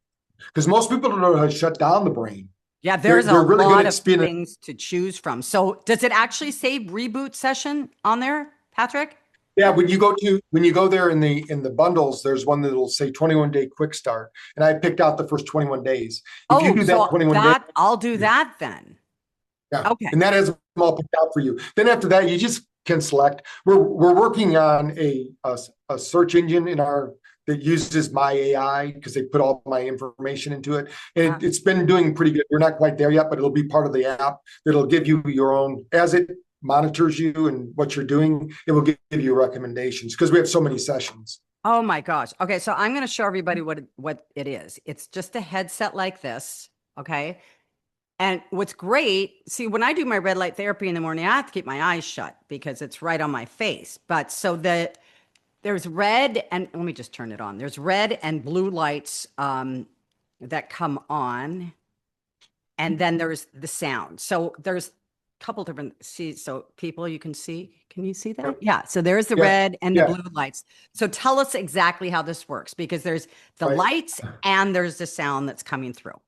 because most people don't know how to shut down the brain. Yeah, there's a really lot of things to choose from. So does it actually say reboot session on there, Patrick? Yeah, when you go there in the bundles, there's one that'll say 21-day quick start, and I picked out the first 21 days. If you do that 21 days, I'll do that then. Yeah. Okay. And that has them all picked out for you. Then after that, you just can select. We're working on a search engine that uses my AI, because they put all my information into it. And it's been doing pretty good. We're not quite there yet, but it'll be part of the app that'll give you your own, as it monitors you and what you're doing, it will give you recommendations, because we have so many sessions. Oh my gosh. Okay. So I'm going to show everybody what it is. It's just a headset like this. Okay. And what's great, see, when I do my red light therapy in the morning, I have to keep my eyes shut because it's right on my face. But so there's red, and let me just turn it on. There's red and blue lights that come on, and then there's the sound. So there's a couple different, so people, you can see, can you see that? Yeah. So there's the red and the blue lights. So tell us exactly how this works, because there's the lights and there's the sound that's coming through.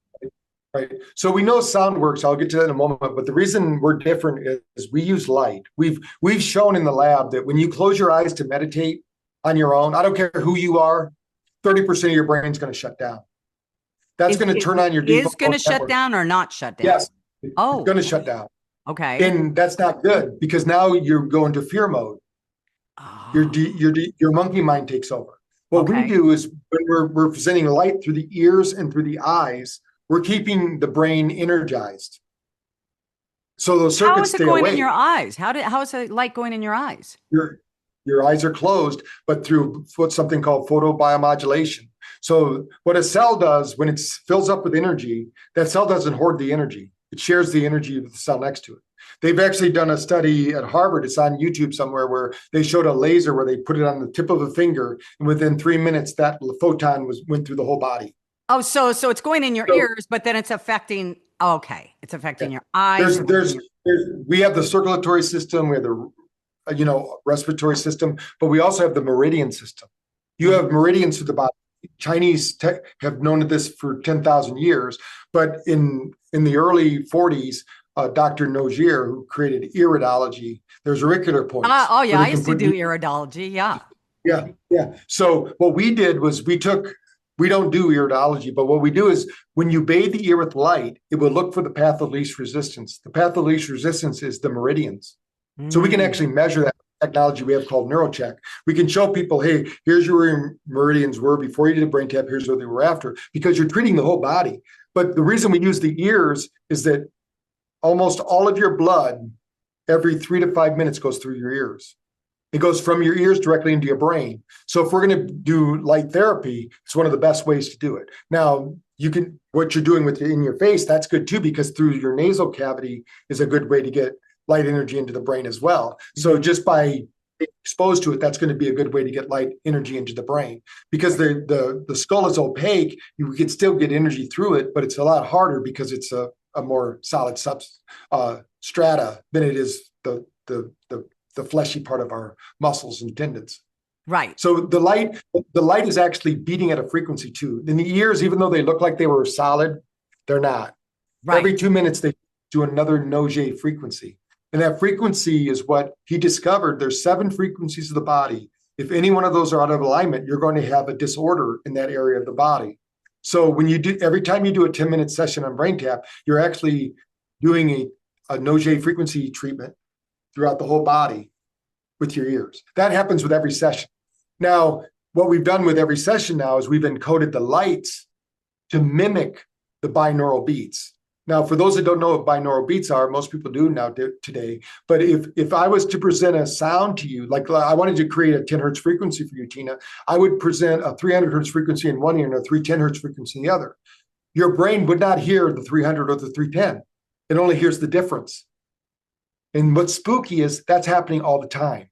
Right. So we know sound works. I'll get to that in a moment. But the reason we're different is we use light. We've shown in the lab that when you close your eyes to meditate on your own, I don't care who you are, 30% of your brain's going to shut down. That's going to turn on your default. Is going to shut down or not shut down? Yes. It's going to shut down. Okay. And that's not good, because now you're going to fear mode. Your monkey mind takes over. What we do is, when we're presenting light through the ears and through the eyes, we're keeping the brain energized. So those circuits stay awake. How is it going in your eyes? How is the light going in your eyes? Your eyes are closed, but through what's something called photobiomodulation. So what a cell does when it fills up with energy, that cell doesn't hoard the energy. It shares the energy with the cell next to it. They've actually done a study at Harvard, it's on YouTube somewhere, where they showed a laser where they put it on the tip of a finger, and within 3 minutes, that photon went through the whole body. Oh, so it's going in your ears, but then it's affecting, it's affecting your eyes. We have the circulatory system, we have the respiratory system, but we also have the meridian system. You have meridians through the body. Chinese have known this for 10,000 years, but in the early 40s, Dr. Nogier, who created iridology, there's auricular points. I used to do iridology, Yeah. So what we did was we don't do iridology, but what we do is, when you bathe the ear with light, it will look for the path of least resistance. The path of least resistance is the meridians. So we can actually measure that technology we have called NeuroCheck. We can show people, hey, here's where your meridians were before you did a brain tap, here's where they were after, because you're treating the whole body. But the reason we use the ears is that almost all of your blood, every 3 to 5 minutes, goes through your ears. It goes from your ears directly into your brain. So if we're going to do light therapy, it's one of the best ways to do it. Now, what you're doing in your face, that's good too, because through your nasal cavity is a good way to get light energy into the brain as well. So just by being exposed to it, that's going to be a good way to get light energy into the brain, because the skull is opaque. You can still get energy through it, but it's a lot harder because it's a more solid strata than it is the fleshy part of our muscles and tendons. Right. So the light is actually beating at a frequency too. In the ears, even though they look like they were solid, they're not. Right. Every 2 minutes, they do another Nogier frequency. And that frequency is what he discovered. There's 7 frequencies of the body. If any one of those are out of alignment, you're going to have a disorder in that area of the body. So every time you do a 10-minute session on brain tap, you're actually doing a Nogier frequency treatment throughout the whole body with your ears. That happens with every session. Now, what we've done with every session now is we've encoded the lights to mimic the binaural beats. Now, for those that don't know what binaural beats are, most people do now today. But if I was to present a sound to you, like I wanted to create a 10 hertz frequency for you, Tina, I would present a 300 hertz frequency in one ear and a 310 hertz frequency in the other. Your brain would not hear the 300 or the 310. It only hears the difference. And what's spooky is that's happening all the time.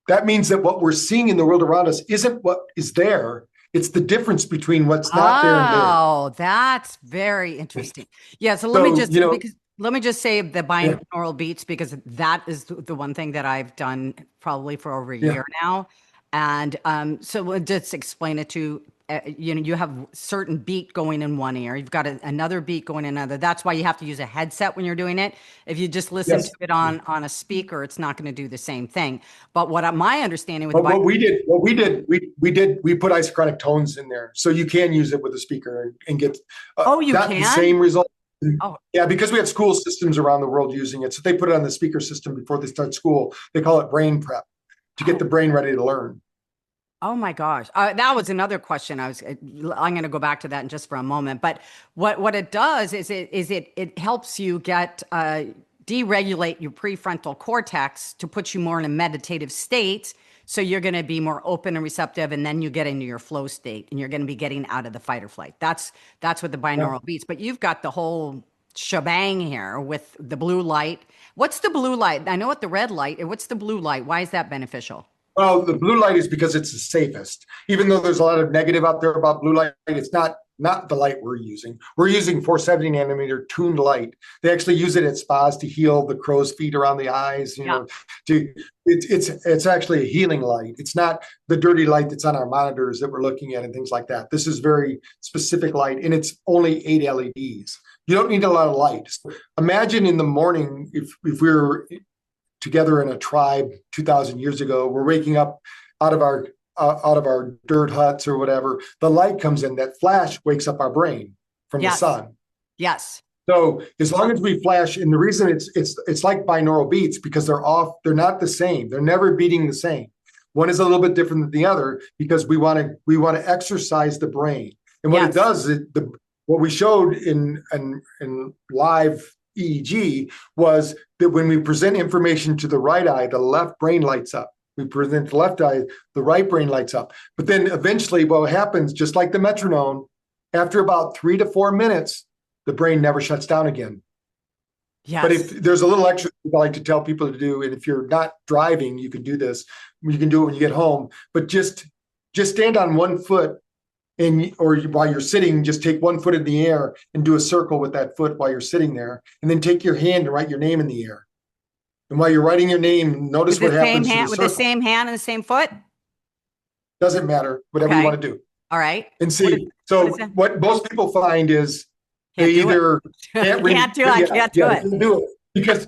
That means that what we're seeing in the world around us isn't what is there. It's the difference between what's not there and there. Oh, that's very interesting. Yeah. So let me just say the binaural beats, because that is the one thing that I've done probably for over a year now. And so we'll just explain it to you have certain beat going in one ear. You've got another beat going in another. That's why you have to use a headset when you're doing it. If you just listen to it on a speaker, it's not going to do the same thing. But my understanding with we put isochronic tones in there, so you can use it with a speaker and get the same result. Oh. Yeah, because we have school systems around the world using it. So they put it on the speaker system before they start school. They call it brain prep to get the brain ready to learn. Oh my gosh. That was another question. I'm going to go back to that in just for a moment. But what it does is it helps you get deregulate your prefrontal cortex to put you more in a meditative state. So you're going to be more open and receptive, and then you get into your flow state, and you're going to be getting out of the fight or flight. That's what the binaural beats. But you've got the whole shebang here with the blue light. What's the blue light? I know what the red light. What's the blue light? Why is that beneficial? Well, the blue light is because it's the safest. Even though there's a lot of negative out there about blue light, it's not the light we're using. We're using 470 nanometer tuned light. They actually use it at spas to heal the crow's feet around the eyes. You know, it's actually a healing light. It's not the dirty light that's on our monitors that we're looking at and things like that. This is very specific light, and it's only 8 LEDs. You don't need a lot of light. Imagine in the morning if we were together in a tribe 2,000 years ago, we're waking up out of our dirt huts or whatever. The light comes in, that flash wakes up our brain from the sun. Yes. So as long as we flash, and the reason it's like binaural beats, because they're not the same. They're never beating the same. One is a little bit different than the other because we want to exercise the brain. And what it does, what we showed in live EEG was that when we present information to the right eye, the left brain lights up. We present the left eye, the right brain lights up. But then eventually what happens, just like the metronome, after about 3 to 4 minutes, the brain never shuts down again. Yes. But if there's a little extra I like to tell people to do, and if you're not driving, you can do this. You can do it when you get home, but just stand on one foot, or while you're sitting, just take 1 foot in the air and do a circle with that foot while you're sitting there, and then take your hand and write your name in the air. And while you're writing your name, notice what happens with the same hand and the same foot. Doesn't matter, whatever you want to do. All right. And see, what most people find is they either can't do it because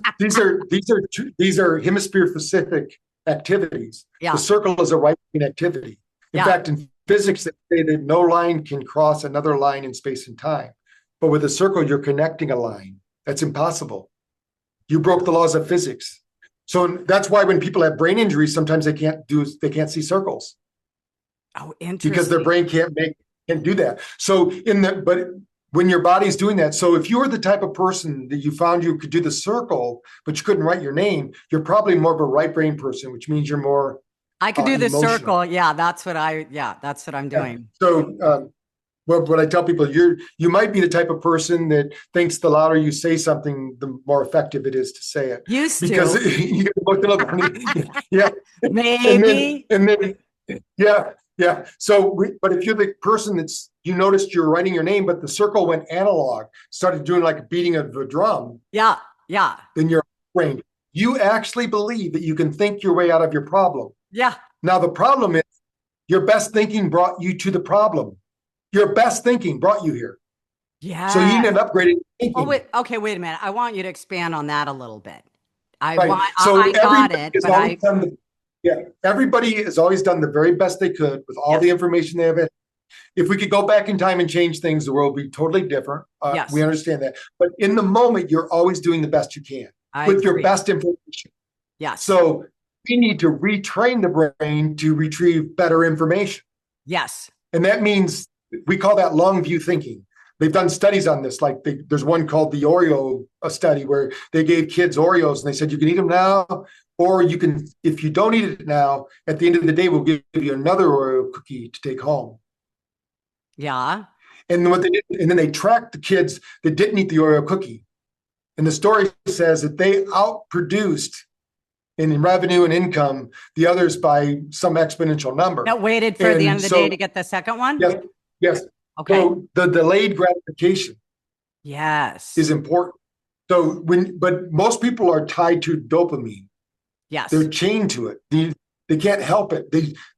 these are hemisphere specific activities. Yeah. The circle is a right brain activity. In fact, in physics, they say that no line can cross another line in space and time. But with a circle, you're connecting a line. That's impossible. You broke the laws of physics. So that's why when people have brain injuries, sometimes they can't see circles. Oh, interesting. Because their brain can't do that. So but when your body's doing that, so if you're the type of person that you found you could do the circle, but you couldn't write your name, you're probably more of a right brain person, which means you're more I could do the circle. Yeah, that's what I'm doing. So what I tell people, you might be the type of person that thinks the louder you say something, the more effective it is to say it. Because you get maybe. And then yeah. So, but if you're the person you noticed you're writing your name, but the circle went analog, started doing like a beating of a drum. Yeah. Then your brain, you actually believe that you can think your way out of your problem. Yeah. Now the problem is your best thinking brought you to the problem. Your best thinking brought you here. Yeah. So you need upgrading thinking. Oh, wait a minute. I want you to expand on that a little bit. I got it. Everybody has always done the very best they could with all the information they have. If we could go back in time and change things, the world would be totally different. We understand that. But in the moment, you're always doing the best you can with your best information. Yes. So we need to retrain the brain to retrieve better information. Yes. And that means we call that long view thinking. They've done studies on this. Like there's one called the Oreo study where they gave kids Oreos and they said, you can eat them now, or you can, if you don't eat it now, at the end of the day, we'll give you another Oreo cookie to take home. Yeah. And what they did, and then they tracked the kids that didn't eat the Oreo cookie. And the story says that they outproduced in revenue and income the others by some exponential number. That waited for the end of the day to get the second one? Yes. Yes. Okay. So the delayed gratification is important. So but most people are tied to dopamine. Yes. They're chained to it. They can't help it.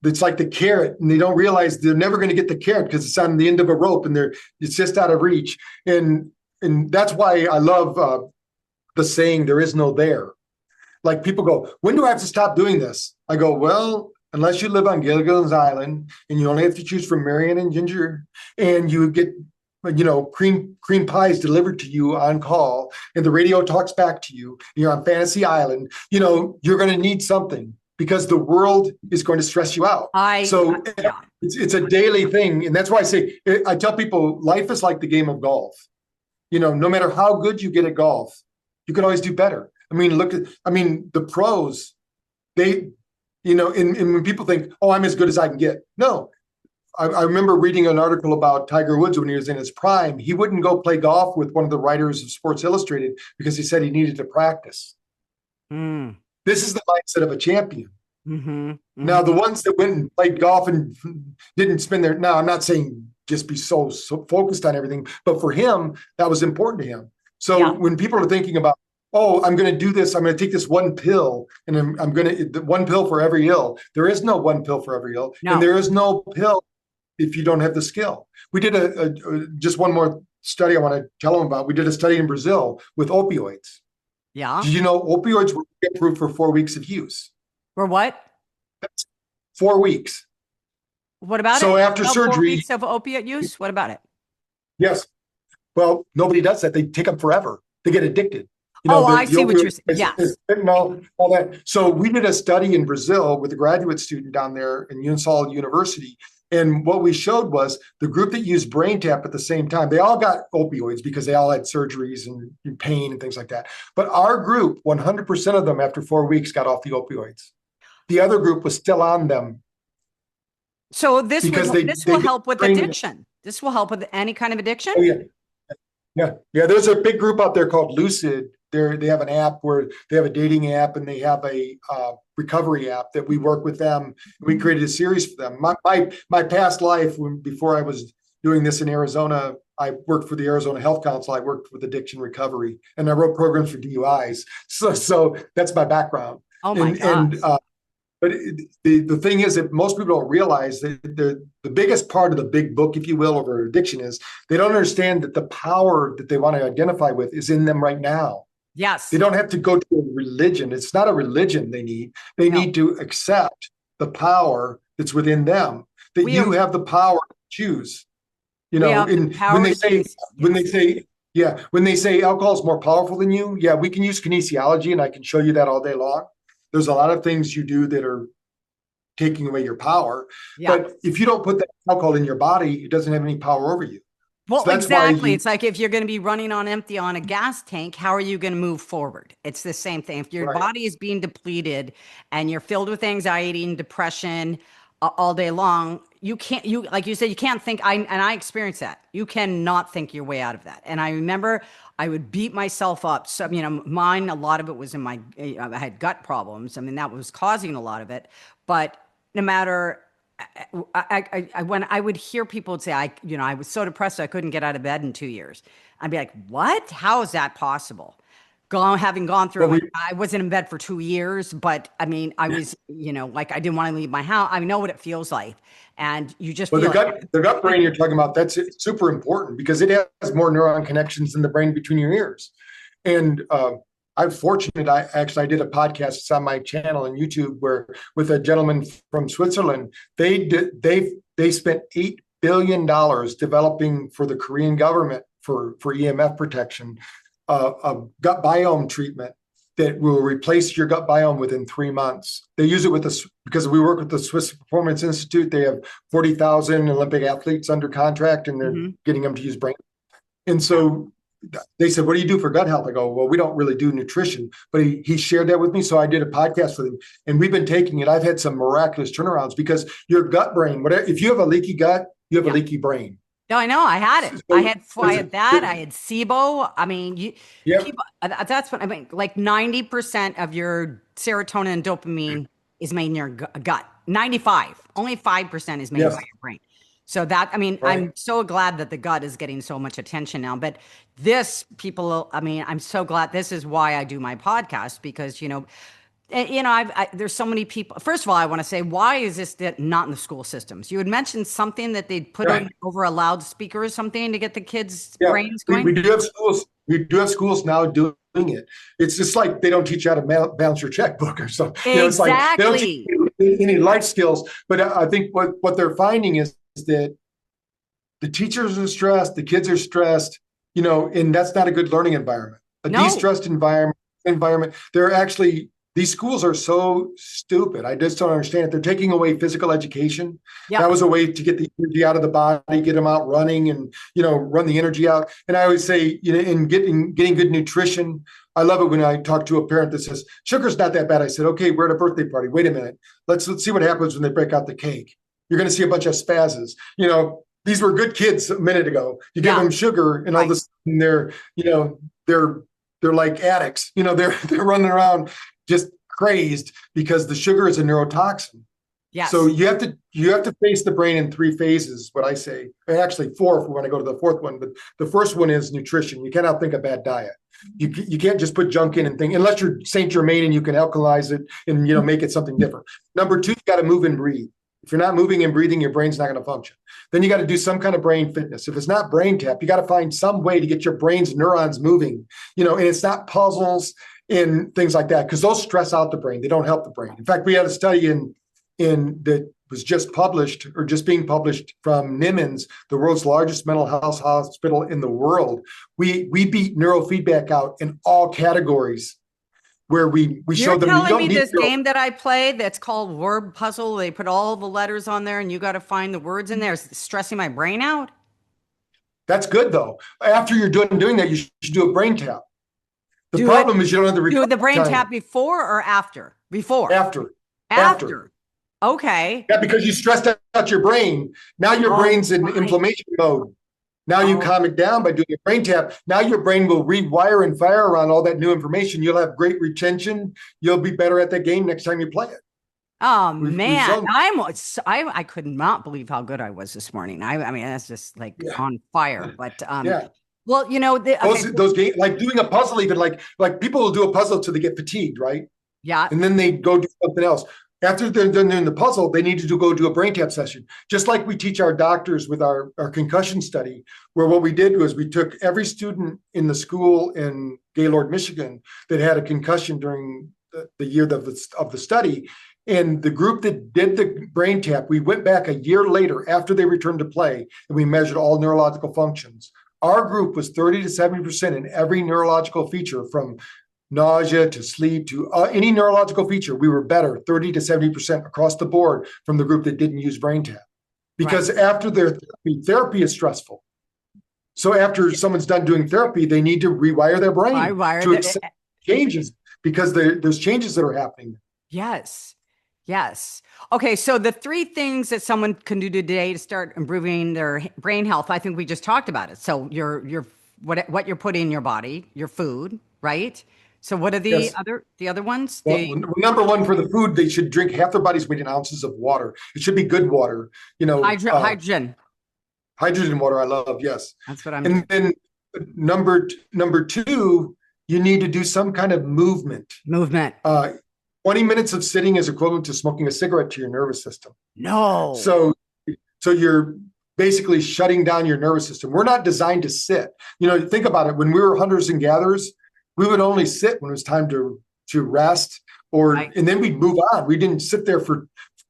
It's like the carrot, and they don't realize they're never going to get the carrot because it's on the end of a rope and it's just out of reach. And that's why I love the saying, there is no there. Like people go, when do I have to stop doing this? I go, well, unless you live on Gilligan's Island and you only have to choose from Marion and Ginger, and you get, cream pies delivered to you on call, and the radio talks back to you, and you're on Fantasy Island, you're going to need something because the world is going to stress you out. It's a daily thing. And that's why I tell people life is like the game of golf. No matter how good you get at golf, you can always do better. I mean, the pros, and when people think, oh, I'm as good as I can get. No, I remember reading an article about Tiger Woods when he was in his prime. He wouldn't go play golf with one of the writers of Sports Illustrated because he said he needed to practice. Mm. This is the mindset of a champion. Mm-hmm. Mm-hmm. Now, the ones that went and played golf and didn't spend their, now I'm not saying just be so focused on everything, but for him, that was important to him. So when people are thinking about, oh, I'm going to do this, I'm going to take this one pill, and I'm going to, one pill for every ill. There is no one pill for every ill. No. And there is no pill if you don't have the skill. We did just one more study I want to tell them about. We did a study in Brazil with opioids. Yeah. Did you know opioids were approved for 4 weeks of use? For what? 4 weeks. What about it? So after surgery. 4 weeks of opiate use? What about it? Yes. Well, nobody does that. They take them forever. They get addicted. I see what you're saying. Yes. All that. So we did a study in Brazil with a graduate student down there in Unisul University. And what we showed was the group that used brain tap at the same time, they all got opioids because they all had surgeries and pain and things like that. But our group, 100% of them after 4 weeks got off the opioids. The other group was still on them. So this will help with addiction. This will help with any kind of addiction? Oh, yeah. There's a big group out there called Lucid. They have an app where they have a dating app and they have a recovery app that we work with them. We created a series for them. My past life, before I was doing this in Arizona, I worked for the Arizona Health Council. I worked with addiction recovery, and I wrote programs for DUIs. So that's my background. Oh my God. But the thing is that most people don't realize that the biggest part of the big book, if you will, over addiction is they don't understand that the power that they want to identify with is in them right now. Yes. They don't have to go to a religion. It's not a religion they need. They need to accept the power that's within them, that you have the power to choose. When they say alcohol is more powerful than you, we can use kinesiology and I can show you that all day long. There's a lot of things you do that are taking away your power. Yeah. But if you don't put that alcohol in your body, it doesn't have any power over you. Well, so exactly. It's like if you're going to be running on empty on a gas tank, how are you going to move forward? It's the same thing. If your body is being depleted and you're filled with anxiety and depression all day long, like you said, you can't think. I experienced that. You cannot think your way out of that. And I remember I would beat myself up. So, mine, a lot of it was I had gut problems. I mean, that was causing a lot of it. But no matter, when I would hear people say, I was so depressed I couldn't get out of bed in 2 years. I'd be like, what? How is that possible? Having gone through it, I wasn't in bed for 2 years, but I mean, I was, like I didn't want to leave my house. I know what it feels like. And you just feel the gut brain you're talking about, that's super important because it has more neuron connections than the brain between your ears. And I'm fortunate. I did a podcast. It's on my channel on YouTube with a gentleman from Switzerland. They spent $8 billion developing for the Korean government for EMF protection, a gut biome treatment that will replace your gut biome within 3 months. They use it with us because we work with the Swiss Performance Institute. They have 40,000 Olympic athletes under contract, and they're getting them to use brain. And so they said, what do you do for gut health? I go, well, we don't really do nutrition, but he shared that with me. So I did a podcast with him, and we've been taking it. I've had some miraculous turnarounds because your gut brain, whatever, if you have a leaky gut, you have a leaky brain. No, I know. I had it. I had that. I had SIBO. I mean, people, that's what I mean. Like 90% of your serotonin and dopamine is made in your gut. 95. Only 5% is made by your brain. So that, I mean, I'm so glad that the gut is getting so much attention now. But this, people, I mean, I'm so glad. This is why I do my podcast, because, there's so many people. First of all, I want to say, why is this not in the school systems? You had mentioned something that they'd put in over a loudspeaker or something to get the kids' brains going. We do have schools. We do have schools now doing it. It's just like they don't teach you how to balance your checkbook or something. Exactly. It's like they don't teach you any life skills. But I think what they're finding is that the teachers are stressed, the kids are stressed, and that's not a good learning environment. De-stressed environment. They're actually. These schools are so stupid. I just don't understand it. They're taking away physical education. Yep. That was a way to get the energy out of the body, get them out running and, run the energy out. And I always say, in getting good nutrition, I love it when I talk to a parent that says, sugar's not that bad. I said, okay, we're at a birthday party. Wait a minute. Let's see what happens when they break out the cake. You're going to see a bunch of spazzes. These were good kids a minute ago. You give them sugar and all of a sudden they're like addicts. They're running around just crazed because the sugar is a neurotoxin. Yes. So you have to face the brain in 3 phases, what I say. Actually 4 if we want to go to the 4th one. But the first one is nutrition. You cannot think a bad diet. You can't just put junk in and think, unless you're Saint Germain and you can alkalize it and make it something different. Number 2, you got to move and breathe. If you're not moving and breathing, your brain's not going to function. Then you got to do some kind of brain fitness. If it's not brain tap, you got to find some way to get your brain's neurons moving. And it's not puzzles and things like that, because those stress out the brain. They don't help the brain. In fact, we had a study in that was just published or just being published from Nimmons, the world's largest mental health hospital in the world. We beat neurofeedback out in all categories, where we showed them. You're telling me this game that I play that's called word puzzle, they put all the letters on there and you got to find the words in there, is stressing my brain out? That's good though. After you're doing that, you should do a brain tap. The problem is you don't have the brain tap before or after? Before. After. Okay. Yeah, because you stressed out your brain. Now your brain's in inflammation mode. Now you calm it down by doing a brain tap. Now your brain will rewire and fire around all that new information. You'll have great retention. You'll be better at that game next time you play it. Oh man, I could not believe how good I was this morning. I mean, that's just like on fire. But well, those games, like doing a puzzle, even like people will do a puzzle till they get fatigued, right? Yeah. And then they go do something else. After they're done doing the puzzle, they need to go do a brain tap session. Just like we teach our doctors with our concussion study, where what we did was we took every student in the school in Gaylord, Michigan, that had a concussion during the year of the study. And the group that did the brain tap, we went back a year later after they returned to play, and we measured all neurological functions. Our group was 30 to 70% in every neurological feature, from nausea to sleep to any neurological feature. We were better 30 to 70% across the board from the group that didn't use brain tap, because after their therapy is stressful. So after someone's done doing therapy, they need to rewire their brain to accept changes, because there's changes that are happening. Yes. Okay. So the 3 things that someone can do today to start improving their brain health, I think we just talked about it. So what you're putting in your body, your food, right? So what are the other ones? Well, number 1 for the food, they should drink half their body's weight in ounces of water. It should be good water. Hydrogen water. I love. Yes. That's what I'm. And then number 2, you need to do some kind of movement. 20 minutes of sitting is equivalent to smoking a cigarette to your nervous system. No. So you're basically shutting down your nervous system. We're not designed to sit. Think about it. When we were hunters and gatherers, we would only sit when it was time to rest, and then we'd move on. We didn't sit there for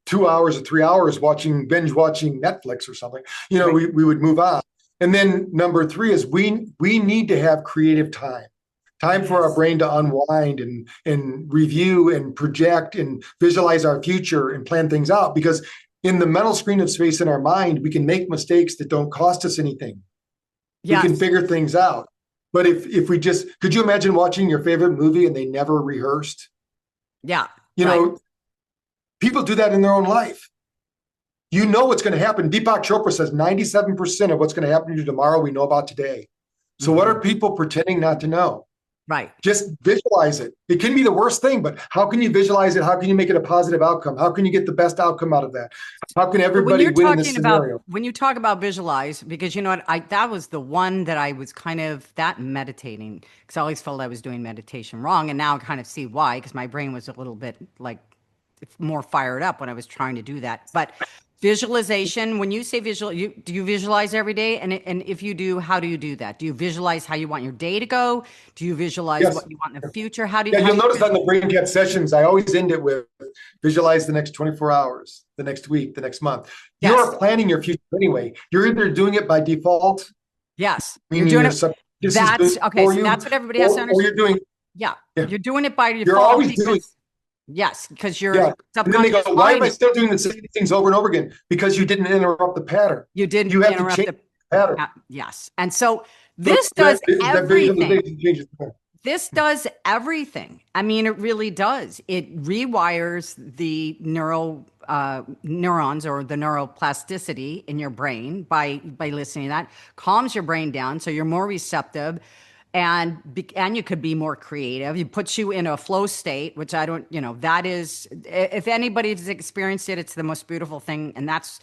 2 hours or 3 hours binge watching Netflix or something. We would move on. And then number 3 is we need to have creative time. Time for our brain to unwind and review and project and visualize our future and plan things out. Because in the mental screen of space in our mind, we can make mistakes that don't cost us anything. Yes. We can figure things out. But if we just, could you imagine watching your favorite movie and they never rehearsed? Yeah. You know, people do that in their own life. You know what's going to happen. Deepak Chopra says 97% of what's going to happen to you tomorrow, we know about today. So what are people pretending not to know? Right. Just visualize it. It can be the worst thing, but how can you visualize it? How can you make it a positive outcome? How can you get the best outcome out of that? How can everybody win in this scenario? When you talk about visualize, because you know what, that was the one that I was kind of meditating, because I always felt I was doing meditation wrong, and now I kind of see why, because my brain was a little bit like more fired up when I was trying to do that. But visualization, when you say do you visualize every day? And if you do, how do you do that? Do you visualize how you want your day to go? Do you visualize what you want in the future? You'll notice on the brain cap sessions, I always end it with visualize the next 24 hours, the next week, the next month. Yes. You're planning your future anyway. You're either doing it by default. Yes. You're doing it. That's okay. So that's what everybody has to understand. Or you're doing. Yeah. You're doing it by default. You're always doing. Yes, because you're and then they go, why am I still doing the same things over and over again? Because you didn't interrupt the pattern. You didn't have interrupt to change the pattern. Yes. And so this does everything. This does everything. I mean, it really does. It rewires the neurons or the neuroplasticity in your brain by listening to that, calms your brain down so you're more receptive. And you could be more creative. It puts you in a flow state, which I don't, that is, if anybody's experienced it, it's the most beautiful thing. And that's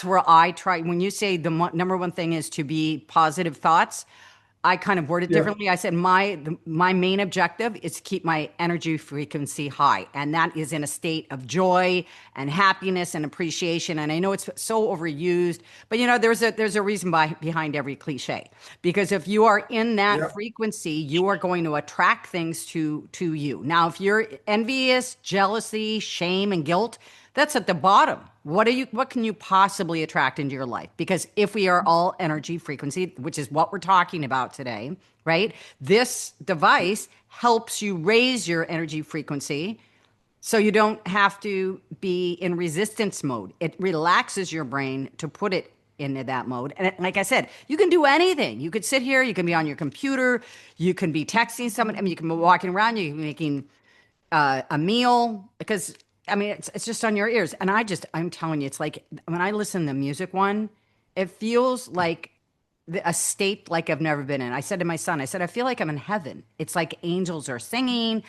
where I try. When you say the number one thing is to be positive thoughts, I kind of word it differently. I said my main objective is to keep my energy frequency high, and that is in a state of joy and happiness and appreciation. And I know it's so overused, but there's a reason behind every cliche, because if you are in that frequency, you are going to attract things to you. Now, if you're envious, jealousy, shame, and guilt, that's at the bottom. What can you possibly attract into your life? Because if we are all energy frequency, which is what we're talking about today, right? This device helps you raise your energy frequency so you don't have to be in resistance mode. It relaxes your brain to put it into that mode. And like I said, you can do anything. You could sit here, you can be on your computer, you can be texting someone, you can be walking around, you can be making a meal, because it's just on your ears. And I'm telling you, it's like when I listen to the music one, it feels like a state like I've never been in. I said to my son, I feel like I'm in heaven. It's like angels are singing.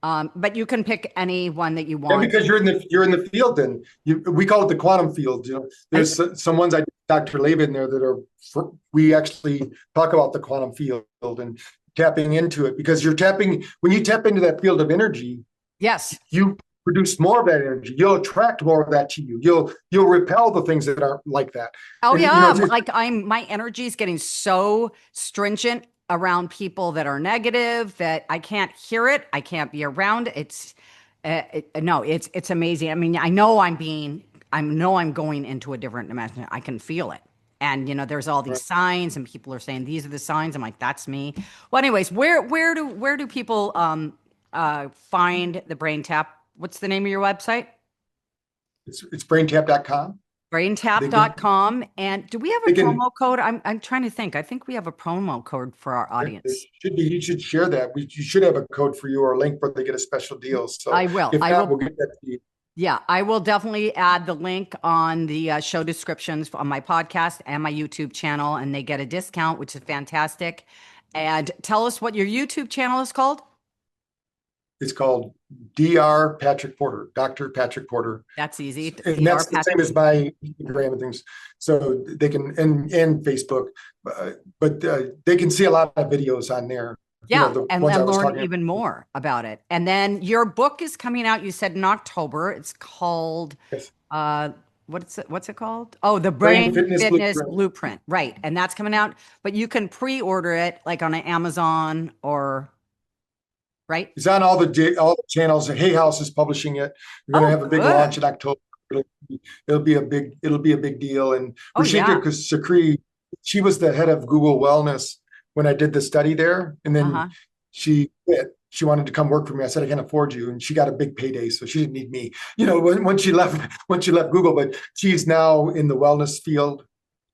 But you can pick any one that you want. Yeah, because you're in the field. Then we call it the quantum field. There's some ones Dr. Leva in there that are. We actually talk about the quantum field and tapping into it, because when you tap into that field of energy. Yes. You produce more of that energy. You'll attract more of that to you. You'll repel the things that aren't like that. Oh, and, my energy is getting so stringent around people that are negative that I can't hear it. I can't be around it. It's amazing. I mean, I know I'm going into a different dimension. I can feel it. And, there's all these signs, and people are saying, these are the signs. I'm like, that's me. Well, anyways, where do people find the Brain Tap? What's the name of your website? It's braintap.com. Braintap.com. And do we have a promo code? I'm trying to think. I think we have a promo code for our audience. You should share that. You should have a code for you or a link where they get a special deal. So I will. We'll get that to you. Yeah, I will definitely add the link on the show descriptions on my podcast and my YouTube channel, and they get a discount, which is fantastic. And tell us what your YouTube channel is called. It's called Dr. Patrick Porter, Dr. Patrick Porter. That's easy. And that's the same as my Instagram and things. So they can, and Facebook, but they can see a lot of videos on there. Yeah, and learn even more about it. And then your book is coming out, you said in October. It's called, what's it called? Oh, the Brain Fitness Blueprint. Right. And that's coming out, but you can pre-order it like on Amazon or... Right. It's on all the channels. Hay House is publishing it. We're going to have a big launch in October. It'll be a big deal. And Rashika Sakri, she was the head of Google Wellness when I did the study there. And then She quit. She wanted to come work for me. I said, I can't afford you. And she got a big payday, so she didn't need me. When she left Google, but she's now in the wellness field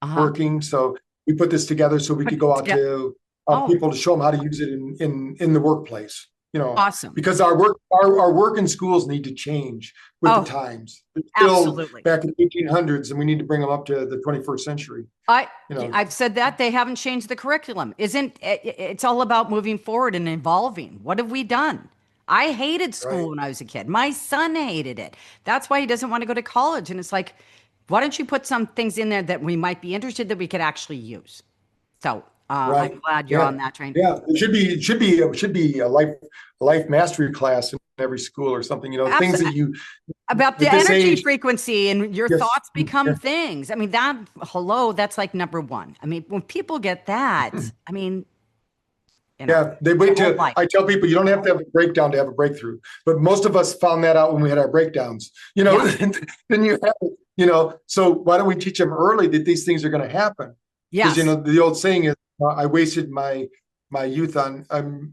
Uh-huh. working. So we put this together so we could go out Yeah. to Oh, people to show them how to use it in the workplace. awesome. Because our work in schools need to change with the Oh, times. They're still absolutely. back in the 1800s, and we need to bring them up to the 21st century. I You know, I've said that they haven't changed the curriculum. Isn't it's all about moving forward and evolving. What have we done? I hated school right? when I was a kid. My son hated it. That's why he doesn't want to go to college. And it's like, why don't you put some things in there that we might be interested that we could actually use? So Right. I'm glad you're Yeah. on that train. Yeah. It should be a life mastery class in every school or something, things that Absolutely. you About at the this energy age. frequency and your Yes. thoughts become Yeah. things. I mean, that's like number one. I mean, when people get that, I mean, Yeah. They your wait whole till life. I tell people you don't have to have a breakdown to have a breakthrough. But most of us found that out when we had our breakdowns. Yeah. Then you have it, so why don't we teach them early that these things are going to happen? Because Yes. the old saying is, I wasted my youth on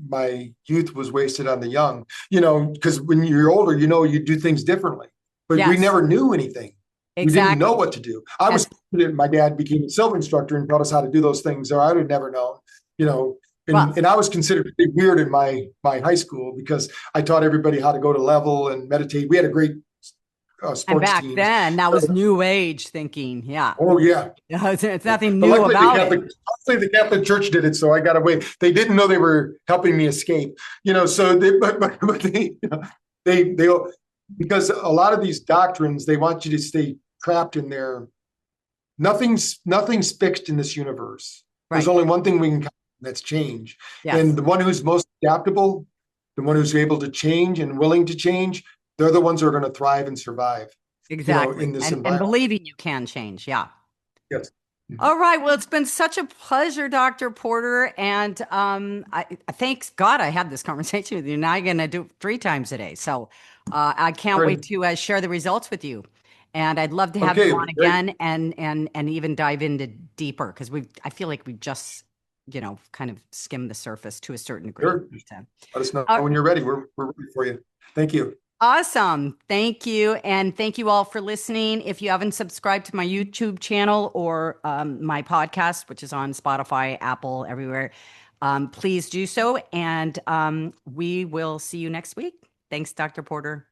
my youth was wasted on the young. Because when you're older, you do things differently. But we Yes. never knew anything. We didn't know Exactly. what to do. I And was fortunate. My dad became a Silva instructor and taught us how to do those things, or I would have never known. You know, well, and I was considered pretty weird in my high school because I taught everybody how to go to level and meditate. We had a great and sports back teams. then that was So, new age thinking. Yeah. oh yeah, It's nothing but new about it. luckily the Catholic Church did it, so I got away. They didn't know they were helping me escape. So but they, they because a lot of these doctrines they want you to stay trapped in there. Nothing's fixed in this universe. There's Right. only one thing we can count, and that's change. And Yes. the one who's most adaptable, the one who's able to change and willing to change, they're the ones who are going to thrive and survive, in Exactly. this And environment. believing you can change. Yeah. Yes. Mhm. All right. Well, it's been such a pleasure, Dr. Porter. And thanks God I had this conversation with you. Now I'm going to do it 3 times a day. So I can't wait Great. to share the results with you. And I'd love to have you Okay, on great. again and even dive into deeper because I feel like we just, kind of skimmed the surface to a certain degree. Sure. Let us know Uh, when you're ready. We're ready for you. Thank you. Awesome. Thank you. And thank you all for listening. If you haven't subscribed to my YouTube channel or my podcast, which is on Spotify, Apple, everywhere, please do so. And we will see you next week. Thanks, Dr. Porter.